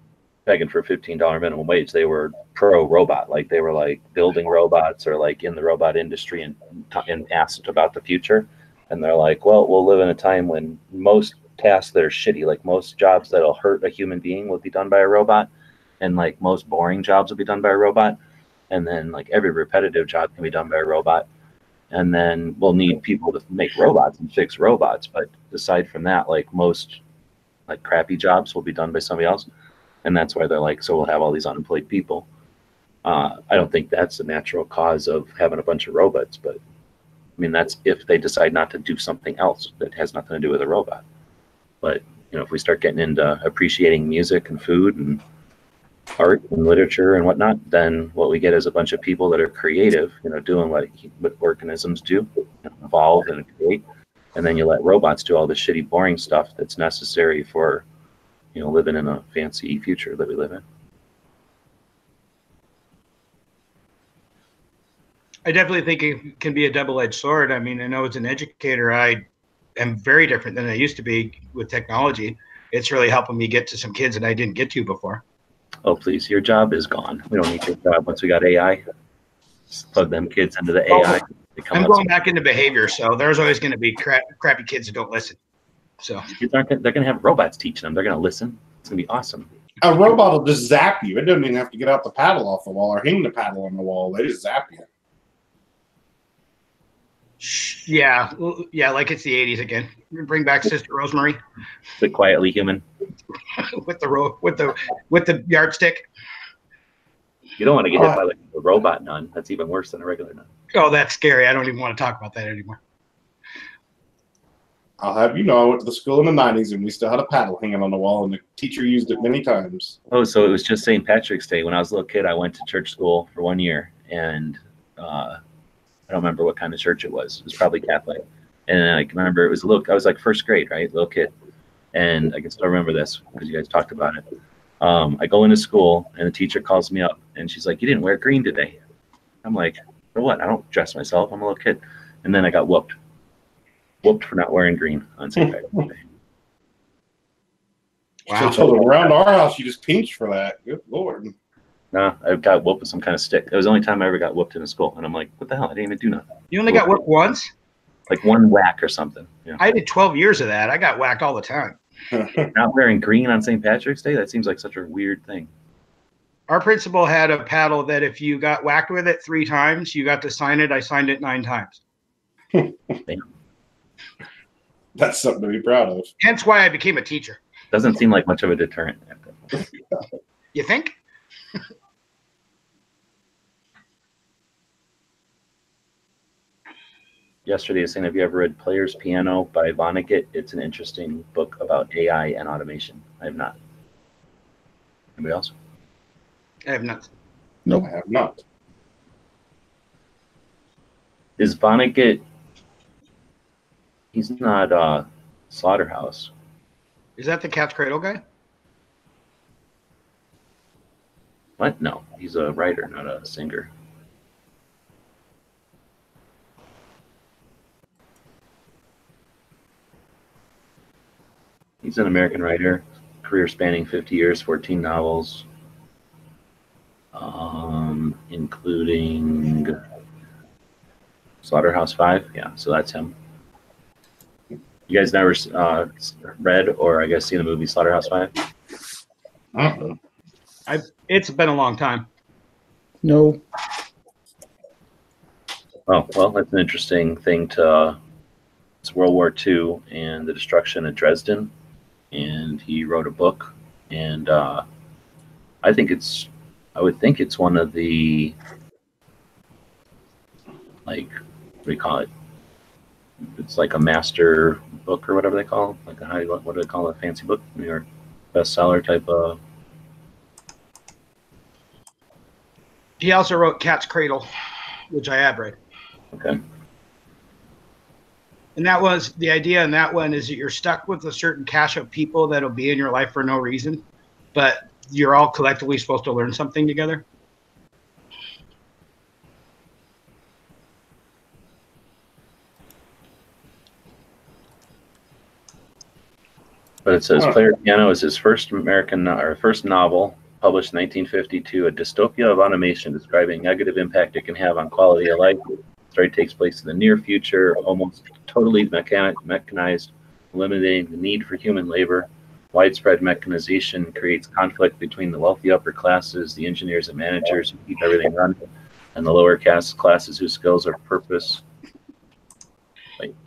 begging for $15 minimum wage. They were pro-robot. Like they were like building robots or like in the robot industry and asked about the future. And they're like, well, we'll live in a time when most tasks that are shitty, like most jobs that'll hurt a human being will be done by a robot. And like most boring jobs will be done by a robot. And then like every repetitive job can be done by a robot. And then we'll need people to make robots and fix robots. But aside from that, like most like crappy jobs will be done by somebody else. And that's why they're like, so we'll have all these unemployed people. I don't think that's a natural cause of having a bunch of robots, but I mean, that's if they decide not to do something else that has nothing to do with a robot. But, if we start getting into appreciating music and food and art and literature and whatnot, then what we get is a bunch of people that are creative, doing what organisms do, evolve and create. And then you let robots do all the shitty, boring stuff that's necessary for, living in a fancy future that we live in. I definitely think it can be a double-edged sword. I mean, I know as an educator, I am very different than I used to be with technology. It's really helping me get to some kids that I didn't get to before. Oh, please. Your job is gone. We don't need your job once we got AI. Just plug them kids into the AI. I'm going back into behavior, so there's always going to be crappy kids that don't listen. So kids they're going to have robots teaching them. They're going to listen. It's going to be awesome. A robot will just zap you. It doesn't even have to get out the paddle off the wall or hang the paddle on the wall. They just zap you. Yeah, like it's the 80s again. Bring back Sister Rosemary. The quietly human. with the yardstick. You don't want to get hit by like a robot nun. That's even worse than a regular nun. Oh, that's scary. I don't even want to talk about that anymore. I'll have you know, I went to the school in the 90s and we still had a paddle hanging on the wall, and the teacher used it many times. Oh, so it was just St. Patrick's Day. When I was a little kid, I went to church school for 1 year, and I don't remember what kind of church it was. It was probably Catholic. And I can remember I was like first grade, right? Little kid. And I can still remember this because you guys talked about it. I go into school and the teacher calls me up and she's like, "You didn't wear green today." I'm like, "For what? I don't dress myself. I'm a little kid." And then I got whooped for not wearing green on St. Patrick's Day. Wow. So around our house, you just pinched for that. Good Lord. No, I got whooped with some kind of stick. It was the only time I ever got whooped in a school. And I'm like, what the hell? I didn't even do nothing. You only got whooped once? Like one whack or something. Yeah. I did 12 years of that. I got whacked all the time. Not wearing green on St. Patrick's Day? That seems like such a weird thing. Our principal had a paddle that if you got whacked with it 3 times, you got to sign it. I signed it 9 times. Damn. That's something to be proud of. Hence why I became a teacher. Doesn't seem like much of a deterrent. You think? Yesterday is saying, have you ever read Player's Piano by Vonnegut? It's an interesting book about AI and automation. I have not. Anybody else? I have not. No, I have not. Is Vonnegut, he's not Slaughterhouse. Is that the Cat's Cradle guy? What? No, he's a writer, not a singer. He's an American writer, career spanning 50 years, 14 novels, including Slaughterhouse-Five. Yeah, so that's him. You guys never read or I guess seen the movie Slaughterhouse-Five? It's been a long time. No. Oh, well, that's an interesting thing to. It's World War II and the destruction of Dresden. And he wrote a book, and I would think it's one of the, like, what do you call it? It's like a master book or whatever they call it, like what do they call it? A fancy book, New York bestseller type of. He also wrote Cat's Cradle, which I have read. Okay. And that was the idea in that one is that you're stuck with a certain cache of people that'll be in your life for no reason, but you're all collectively supposed to learn something together. But it says Player Piano is his first novel, published in 1952, a dystopia of automation describing negative impact it can have on quality of life. The story takes place in the near future, almost totally mechanized, eliminating the need for human labor. Widespread mechanization creates conflict between the wealthy upper classes, the engineers and managers who keep everything running, and the lower classes whose skills or purpose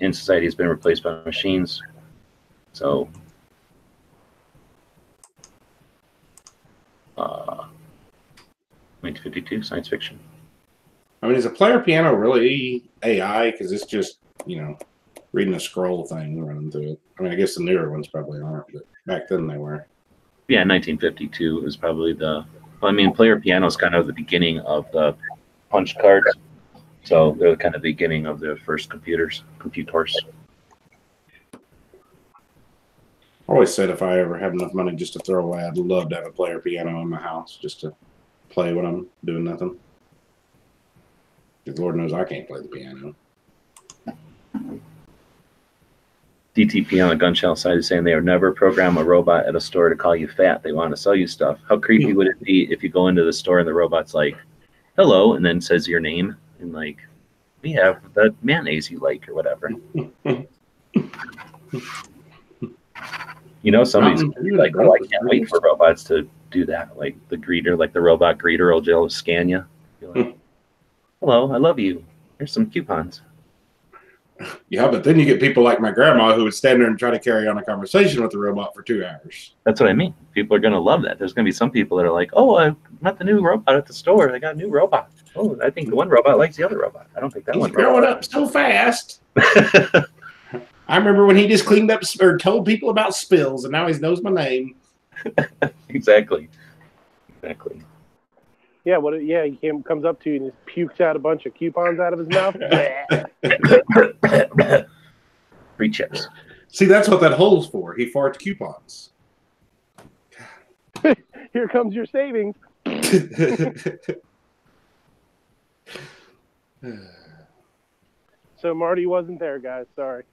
in society has been replaced by machines. So 1952, science fiction. I mean, is a player piano really AI? Because it's just, reading a scroll thing running through it. I mean, I guess the newer ones probably aren't, but back then they were. Yeah, 1952 was probably player piano is kind of the beginning of the punch cards. So they're kind of the beginning of the first computers. I always said if I ever have enough money just to throw away, I'd love to have a player piano in my house just to play when I'm doing nothing. Because Lord knows I can't play the piano. DTP on the gun channel side is saying they would never program a robot at a store to call you fat. They want to sell you stuff. How creepy would it be if you go into the store and the robot's like, hello, and then says your name and like, we have the mayonnaise you like or whatever. You know, somebody's gonna be like, oh, I can't wait for robots to do that. Like the greeter, like the robot greeter will just scan you. Be like, hello, I love you. Here's some coupons. Yeah, but then you get people like my grandma who would stand there and try to carry on a conversation with the robot for 2 hours. That's what I mean. People are going to love that. There's going to be some people that are like, oh, I met the new robot at the store. They got a new robot. Oh, I think the one robot likes the other robot. I don't think that He's one growing up so fast. I remember when he just cleaned up or told people about spills, and now he knows my name. Exactly. Yeah, he comes up to you and just pukes out a bunch of coupons out of his mouth. Free chips. See, that's what that hole's for. He farts coupons. Here comes your savings. So Marty wasn't there, guys. Sorry.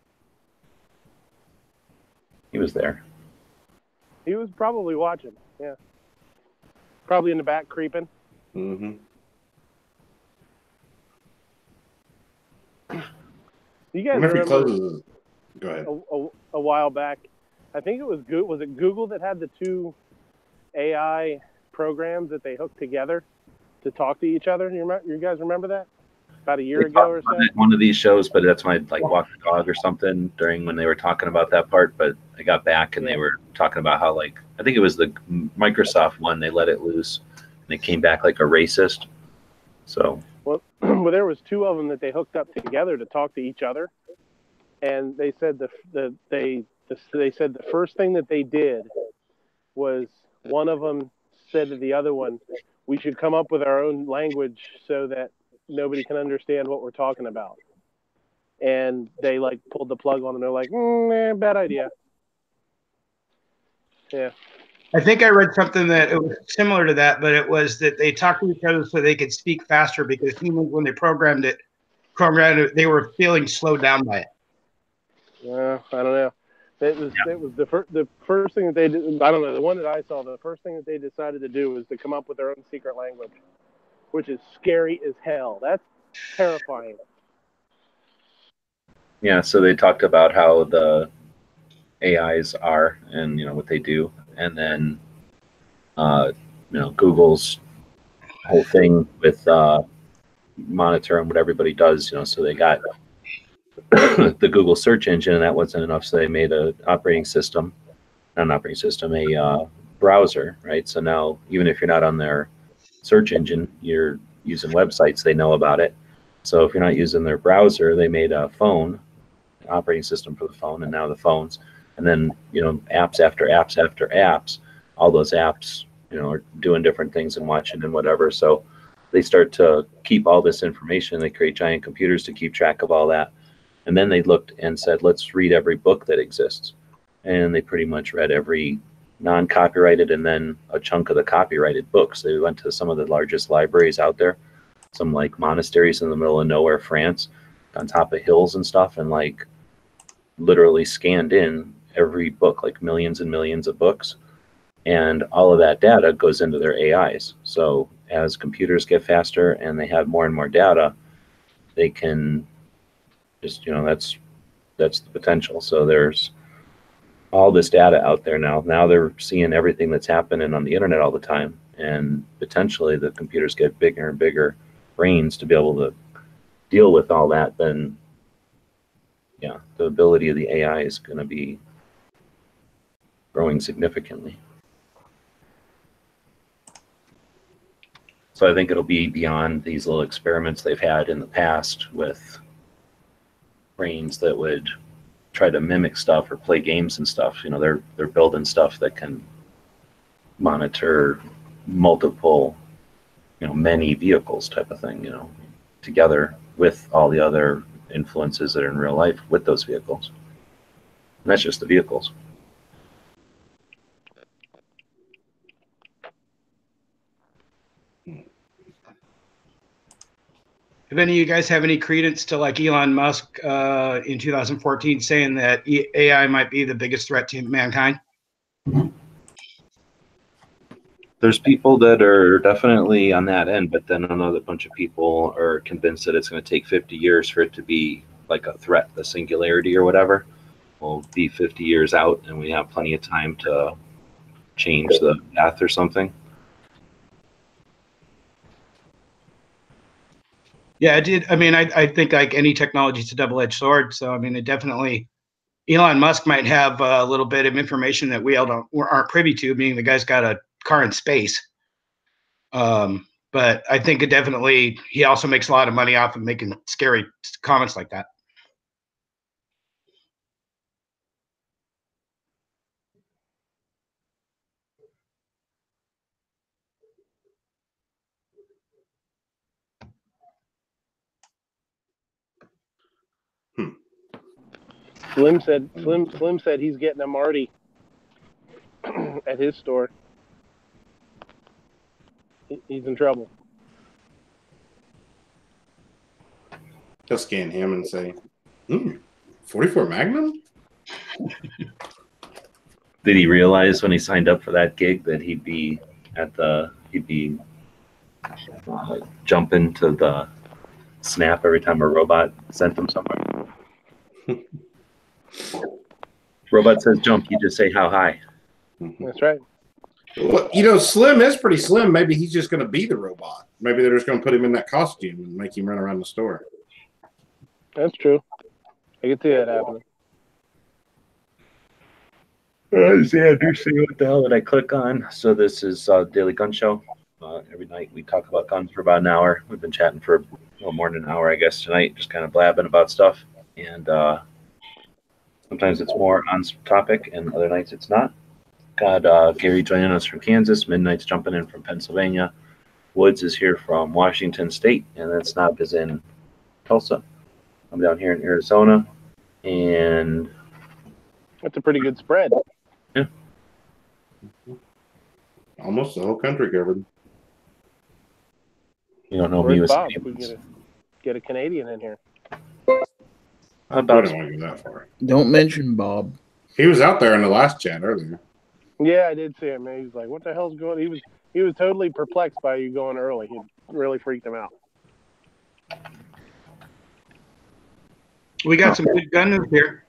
He was there. He was probably watching. Yeah. Probably in the back creeping. Mm-hmm. You guys Whenever he remember closes, go ahead. a while back, I think it was Google that had the two AI programs that they hooked together to talk to each other? You guys remember that? About a year ago or so? One of these shows, but that's when I like walked the dog or something during when they were talking about that part. But I got back and they were talking about how like I think it was the Microsoft one. They let it loose and it came back like a racist. So well, there was two of them that they hooked up together to talk to each other, and they said they said the first thing that they did was one of them said to the other one, "We should come up with our own language so that nobody can understand what we're talking about." And they like pulled the plug on and they're like, bad idea. Yeah. I think I read something that it was similar to that, but it was that they talked to each other so they could speak faster because humans, when they programmed it, they were feeling slowed down by it. I don't know. It was the first thing that they did. I don't know. The one that I saw, the first thing that they decided to do was to come up with their own secret language, which is scary as hell. That's terrifying. yeah, so they talked about how the AIs are and what they do, and then Google's whole thing with monitoring what everybody does. So they got the Google search engine, and that wasn't enough, so they made a browser, right? So now even if you're not on their search engine, you're using websites, they know about it. So if you're not using their browser, they made a phone operating system for the phone, and now the phones, and then apps after apps after apps. All those apps are doing different things and watching and whatever. So they start to keep all this information. They create giant computers to keep track of all that. And then they looked and said, let's read every book that exists. And they pretty much read every non-copyrighted and then a chunk of the copyrighted books. They went to some of the largest libraries out there, some like monasteries in the middle of nowhere, France, on top of hills and stuff, and like literally scanned in every book, like millions and millions of books. And all of that data goes into their AIs. So as computers get faster and they have more and more data, they can just, that's the potential. So there's all this data out there now. Now they're seeing everything that's happening on the internet all the time. And potentially the computers get bigger and bigger brains to be able to deal with all that. Then, yeah, the ability of the AI is going to be growing significantly. So I think it'll be beyond these little experiments they've had in the past with brains that would try to mimic stuff or play games and stuff. They're building stuff that can monitor multiple, many vehicles type of thing, together with all the other influences that are in real life with those vehicles. And that's just the vehicles. If any of you guys have any credence to like Elon Musk in 2014 saying that AI might be the biggest threat to mankind? There's people that are definitely on that end, but then another bunch of people are convinced that it's going to take 50 years for it to be like a threat. The singularity or whatever will be 50 years out, and we have plenty of time to change the path or something. Yeah, it did. I mean, I think like any technology is a double-edged sword. So, I mean, it definitely, Elon Musk might have a little bit of information that we all aren't privy to, meaning the guy's got a car in space. But I think it definitely, he also makes a lot of money off of making scary comments like that. Slim said he's getting a Marty at his store. He's in trouble. He'll scan him and say, 44 Magnum? Did he realize when he signed up for that gig that he'd be jumping to the snap every time a robot sent him somewhere? Robot says jump, you just say how high. That's right. Well, you know, Slim is pretty slim. Maybe he's just going to be the robot. Maybe they're just going to put him in that costume and make him run around the store. That's true. I can see that happening. See, I do see what the hell did I click on? So this is Daily Gun Show. Every night we talk about guns for about an hour. We've been chatting for a little more than an hour, I guess, tonight, just kind of blabbing about stuff. And sometimes it's more on topic, and other nights it's not. Got Gary joining us from Kansas. Midnight's jumping in from Pennsylvania. Woods is here from Washington State, and then Snob is in Tulsa. I'm down here in Arizona, and That's a pretty good spread. Yeah. Almost the whole country covered. You don't know Where's me with Bob? If we get a Canadian in here. I don't want to go that far. Don't mention Bob. He was out there in the last chat earlier. Yeah, I did see him. He was like, "What the hell's going?" He was totally perplexed by you going early. He really freaked him out. We got some good gun news here.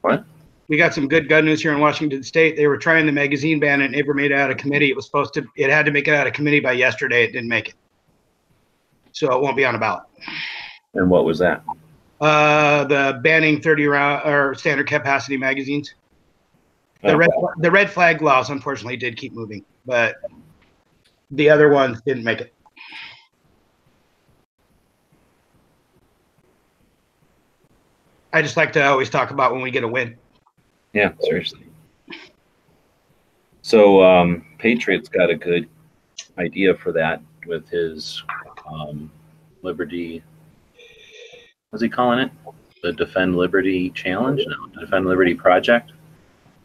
What? We got some good gun news here in Washington State. They were trying the magazine ban and never made it out of committee. It had to make it out of committee by yesterday. It didn't make it. So it won't be on a ballot. And what was that? The banning 30 round or standard capacity magazines. The red flag laws unfortunately did keep moving, but the other ones didn't make it. I just like to always talk about when we get a win. Yeah, seriously. So Patriot's got a good idea for that with his Liberty. What's he calling it? The Defend Liberty Challenge? No, the Defend Liberty Project.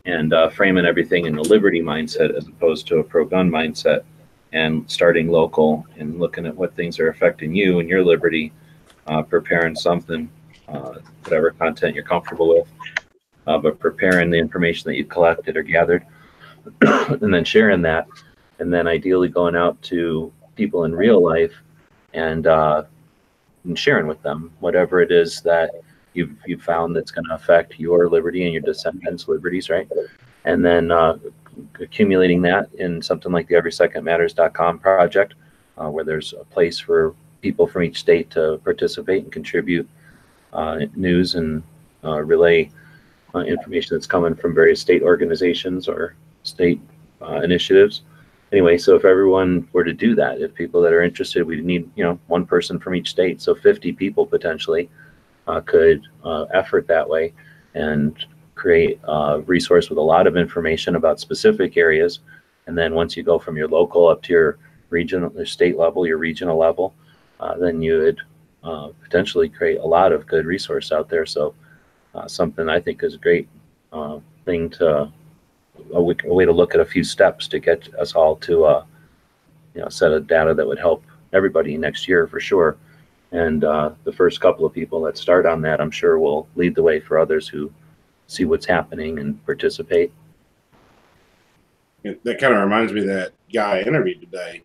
And framing everything in a liberty mindset as opposed to a pro-gun mindset, and starting local and looking at what things are affecting you and your liberty, preparing something, whatever content you're comfortable with, but preparing the information that you collected or gathered, and then sharing that, and then ideally going out to people in real life and sharing with them whatever it is that you've found that's going to affect your liberty and your descendants' liberties, right? And then accumulating that in something like the EverySecondMatters.com project, where there's a place for people from each state to participate and contribute news and relay information that's coming from various state organizations or state initiatives. Anyway, so if everyone were to do that, if people that are interested, we need, one person from each state, so 50 people potentially could effort that way and create a resource with a lot of information about specific areas. And then once you go from your local up to your regional, your state level, your regional level, then you would potentially create a lot of good resource out there. So something I think is a great thing to, a way to look at a few steps to get us all to a set of data that would help everybody next year for sure. And the first couple of people that start on that, I'm sure, will lead the way for others who see what's happening and participate. That kind of reminds me of that guy I interviewed today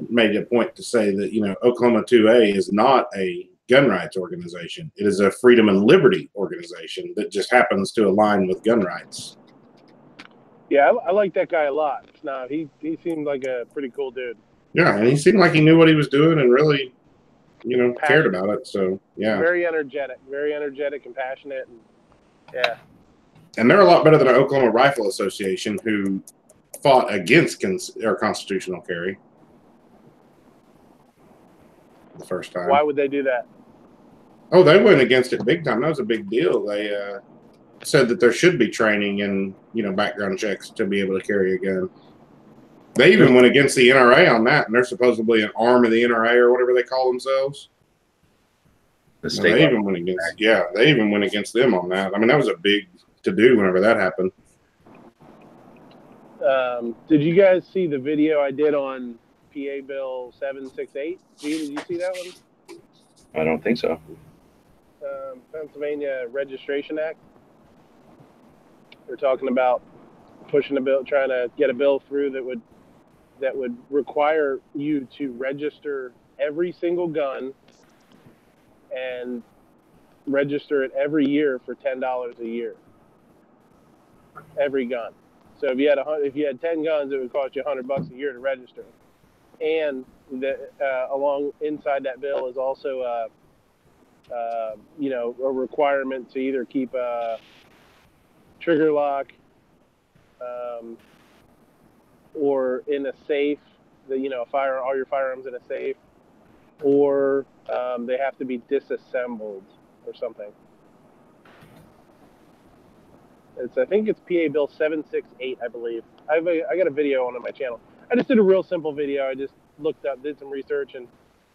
made a point to say that, Oklahoma 2A is not a gun rights organization. It is a freedom and liberty organization that just happens to align with gun rights. Yeah, I like that guy a lot. No, he seemed like a pretty cool dude. Yeah, and he seemed like he knew what he was doing and really, cared about it. So, yeah. Very energetic and passionate. And, yeah. And they're a lot better than an Oklahoma Rifle Association who fought against constitutional carry the first time. Why would they do that? Oh, they went against it big time. That was a big deal. They said that there should be training and, background checks to be able to carry a gun. They even went against the NRA on that, and they're supposedly an arm of the NRA or whatever they call themselves. They even went against them on that. I mean, that was a big to-do whenever that happened. Did you guys see the video I did on PA Bill 768? Did you see that one? I don't think so. Pennsylvania Registration Act. They're talking about pushing a bill, trying to get a bill through that would require you to register every single gun and register it every year for $10 a year. Every gun. So if you had 10 guns, it would cost you $100 a year to register. And along inside that bill is also a requirement to either keep a trigger lock or in a safe, all your firearms in a safe, or they have to be disassembled or something. I think it's PA Bill 768, I believe. I got a video on my channel. I just did a real simple video. I just looked up, did some research, and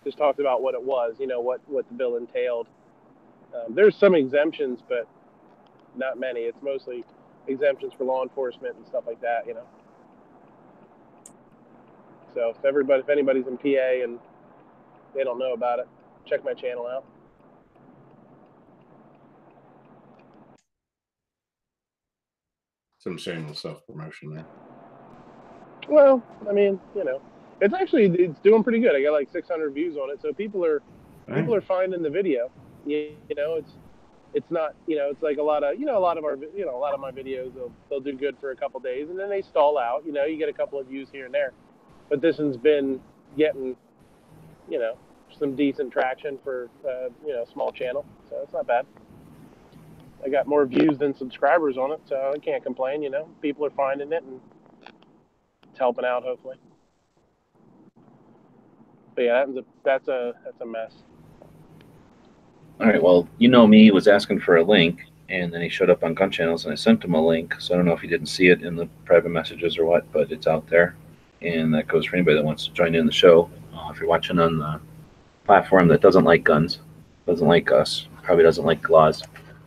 just talked about what it was, what the bill entailed. There's some exemptions, but not many. It's mostly exemptions for law enforcement and stuff like that, So if anybody's in PA and they don't know about it, check my channel out. Some shameless self-promotion there. Well, I mean, it's doing pretty good. I got like 600 views on it, so people are finding the video. It's not, it's like a lot of my videos, they'll do good for a couple days and then they stall out. You get a couple of views here and there, but this one's been getting, some decent traction for small channel, so it's not bad. I got more views than subscribers on it, so I can't complain. People are finding it and it's helping out, hopefully. But yeah, that's a mess. All right. Well, me was asking for a link, and then he showed up on Gun Channels, and I sent him a link. So I don't know if he didn't see it in the private messages or what, but it's out there, and that goes for anybody that wants to join in the show. If you're watching on the platform that doesn't like guns, doesn't like us, probably doesn't like the laws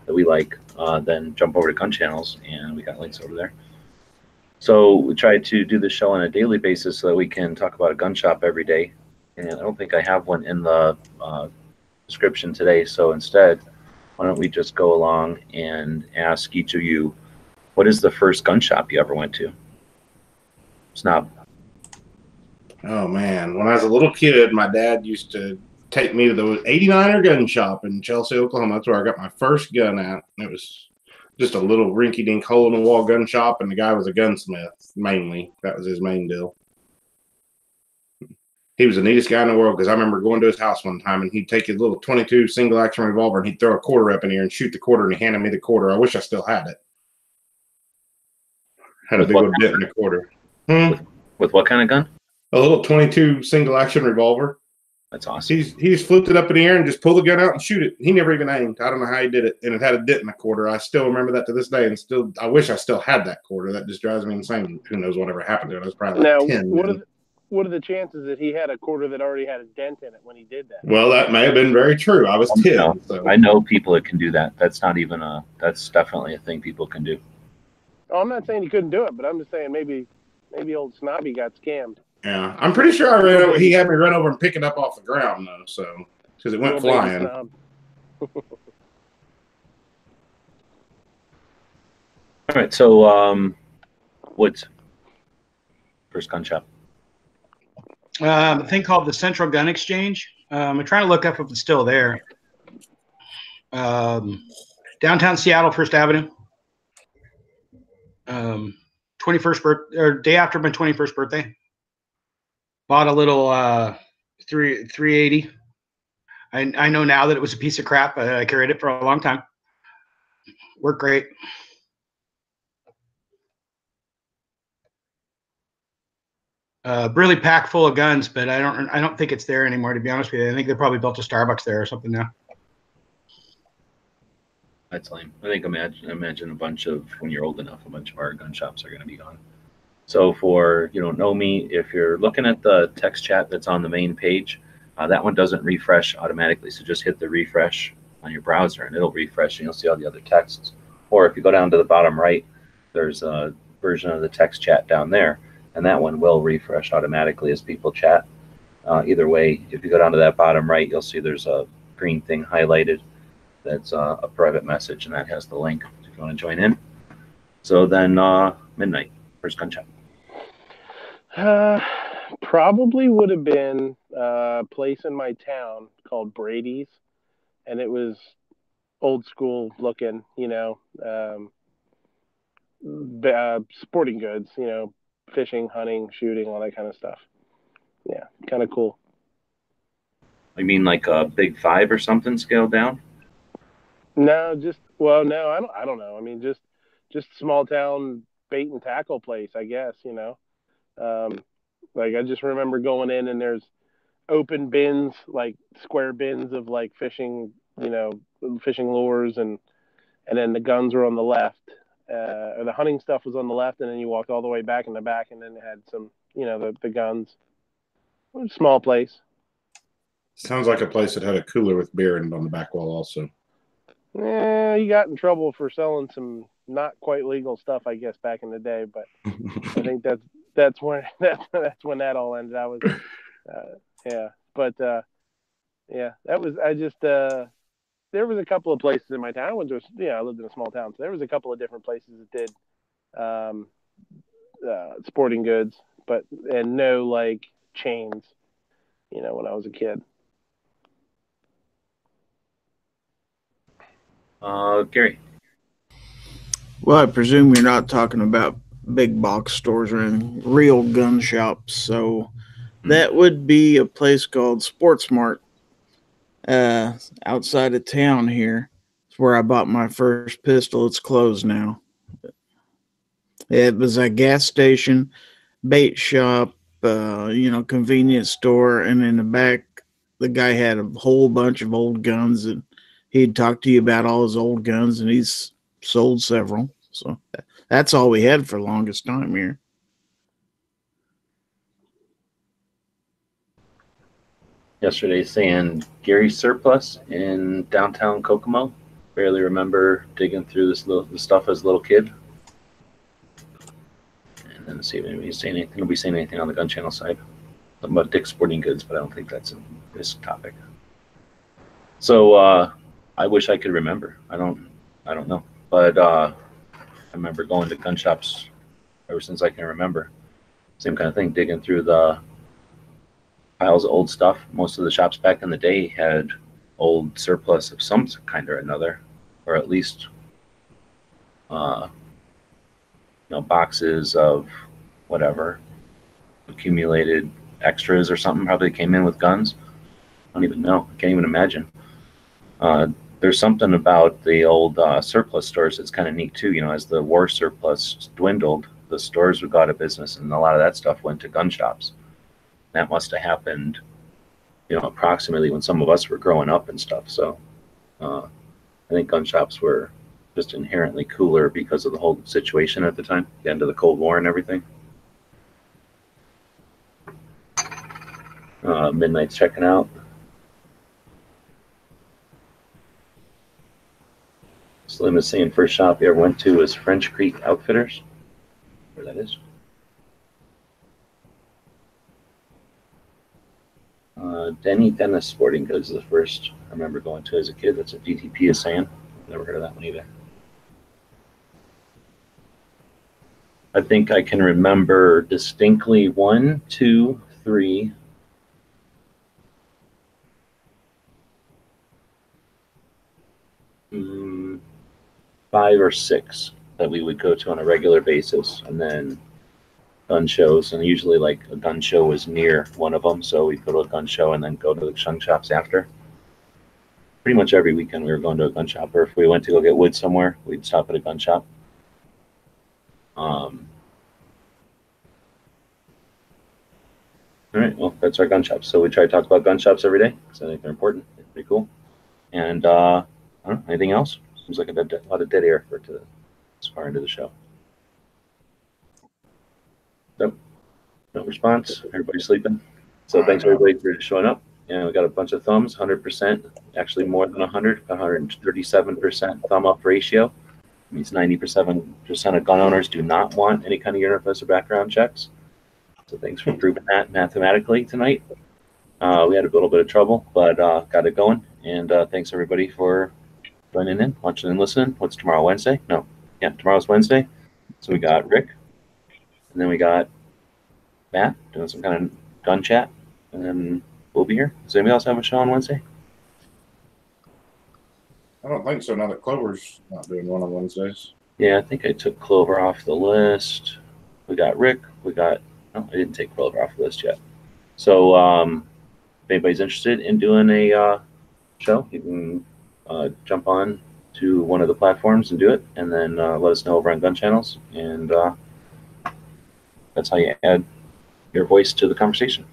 that we like, then jump over to Gun Channels, and we got links over there. So we try to do this show on a daily basis so that we can talk about a gun shop every day. And I don't think I have one in the description today. So instead, why don't we just go along and ask each of you, what is the first gun shop you ever went to? Snob. Oh, man. When I was a little kid, my dad used to take me to the 89er gun shop in Chelsea, Oklahoma. That's where I got my first gun at. It was just a little rinky-dink hole-in-the-wall gun shop, and the guy was a gunsmith, mainly. That was his main deal. He was the neatest guy in the world because I remember going to his house one time, and he'd take his little .22 single-action revolver, and he'd throw a quarter up in here and shoot the quarter, and he handed me the quarter. I wish I still had it. Had a big old dent in the quarter. With what kind of gun? A little .22 single-action revolver. That's awesome. He just flipped it up in the air and just pulled the gun out and shoot it. He never even aimed. I don't know how he did it, and it had a dent in the quarter. I still remember that to this day, and still, I wish I still had that quarter. That just drives me insane. Who knows whatever happened to it? I was probably like 10. What are the chances that he had a quarter that already had a dent in it when he did that? Well, that may have been very true. I was 10. So. I know people that can do that. That's definitely a thing people can do. Oh, I'm not saying he couldn't do it, but I'm just saying maybe old Snobby got scammed. Yeah, I'm pretty sure he had me run over and pick it up off the ground, though. So because it went Little baby flying. snob. All right, so Woods, first gun shop. A thing called the Central Gun Exchange. I'm trying to look up if it's still there. Downtown Seattle, First Avenue. 21st birthday, or day after my 21st birthday. Bought a little 380. I know now that it was a piece of crap. I carried it for a long time. Worked great. Really packed full of guns, but I don't think it's there anymore, to be honest with you. I think they probably built a Starbucks there or something now. That's lame. I think imagine a bunch of, when you're old enough, a bunch of our gun shops are going to be gone. So for you don't know me, if you're looking at the text chat that's on the main page, that one doesn't refresh automatically. So just hit the refresh on your browser and it'll refresh and you'll see all the other texts. Or if you go down to the bottom right, there's a version of the text chat down there, and that one will refresh automatically as people chat. Either way, if you go down to that bottom right, you'll see there's a green thing highlighted. That's a private message, and that has the link if you want to join in. So then midnight, first gun shop. Probably would have been a place in my town called Brady's, and it was old school looking, sporting goods, fishing, hunting, shooting, all that kind of stuff. Yeah, kind of cool. You mean like a Big Five or something scaled down? No, I don't know. I mean, just small town bait and tackle place, I guess, Like I just remember going in and there's open bins, like square bins of like fishing, fishing lures, and then the guns were on the left, or the hunting stuff was on the left, and then you walked all the way back in the back, and then it had some, the guns. It was a small place. Sounds like a place that had a cooler with beer in it on the back wall also. Yeah, you got in trouble for selling some not quite legal stuff, I guess, back in the day. But I think that's when that all ended. I was, yeah, but yeah, that was. I just there was a couple of places in my town. I lived in a small town, so there was a couple of different places that did sporting goods, and no like chains. When I was a kid. Gary. Well, I presume you're not talking about big box stores or anything, real gun shops. So that would be a place called Sports Mart outside of town here. It's where I bought my first pistol. It's closed now. It was a gas station, bait shop, convenience store, and in the back, the guy had a whole bunch of old guns, and he'd talk to you about all his old guns, and he's sold several. So that's all we had for the longest time here. Yesterday saying Gary Surplus in downtown Kokomo. Barely remember digging through this stuff as a little kid. And then see if anybody's saying anything. Nobody's saying anything on the gun channel side. Something about Dick's Sporting Goods, but I don't think that's in this topic. So I wish I could remember. I don't know. But I remember going to gun shops ever since I can remember. Same kind of thing, digging through the piles of old stuff. Most of the shops back in the day had old surplus of some kind or another, or at least boxes of whatever, accumulated extras or something. Probably came in with guns. I don't even know. I can't even imagine. There's something about the old surplus stores that's kind of neat too. As the war surplus dwindled, the stores would go out of business, and a lot of that stuff went to gun shops. That must have happened, approximately when some of us were growing up and stuff. So I think gun shops were just inherently cooler because of the whole situation at the time, the end of the Cold War and everything. Midnight's checking out. Slim is saying first shop he ever went to was French Creek Outfitters. Where that is. Denny Dennis Sporting Goods is the first I remember going to as a kid. That's what DTP is saying. Never heard of that one either. I think I can remember distinctly 1, 2, 3, 5 or 6 that we would go to on a regular basis, and then gun shows. And usually, like, a gun show was near one of them, so we'd go to a gun show and then go to the gun shops after. Pretty much every weekend we were going to a gun shop, or if we went to go get wood somewhere, we'd stop at a gun shop. All right, well, that's our gun shops. So we try to talk about gun shops every day because I think they're important. They're pretty cool. And I don't know, anything else? Seems like a lot of dead air for this far into the show. Nope. No response. Everybody's sleeping. So thanks everybody for showing up. And we got a bunch of thumbs, 100%, actually more than 100, 137% thumb up ratio. It means 97% of gun owners do not want any kind of universal background checks. So thanks for proving that mathematically tonight. We had a little bit of trouble, but got it going. And thanks everybody for joining in, watching and listening. What's tomorrow, Wednesday? No, yeah, tomorrow's Wednesday. So we got Rick, and then we got Matt doing some kind of gun chat, and then we'll be here. Does anybody else have a show on Wednesday? I don't think so. Now that Clover's not doing one on Wednesdays. Yeah, I think I took Clover off the list. We got Rick. We got. No, I didn't take Clover off the list yet. So if anybody's interested in doing a show, you can jump on to one of the platforms and do it, and then let us know over on Gun Channels, and that's how you add your voice to the conversation.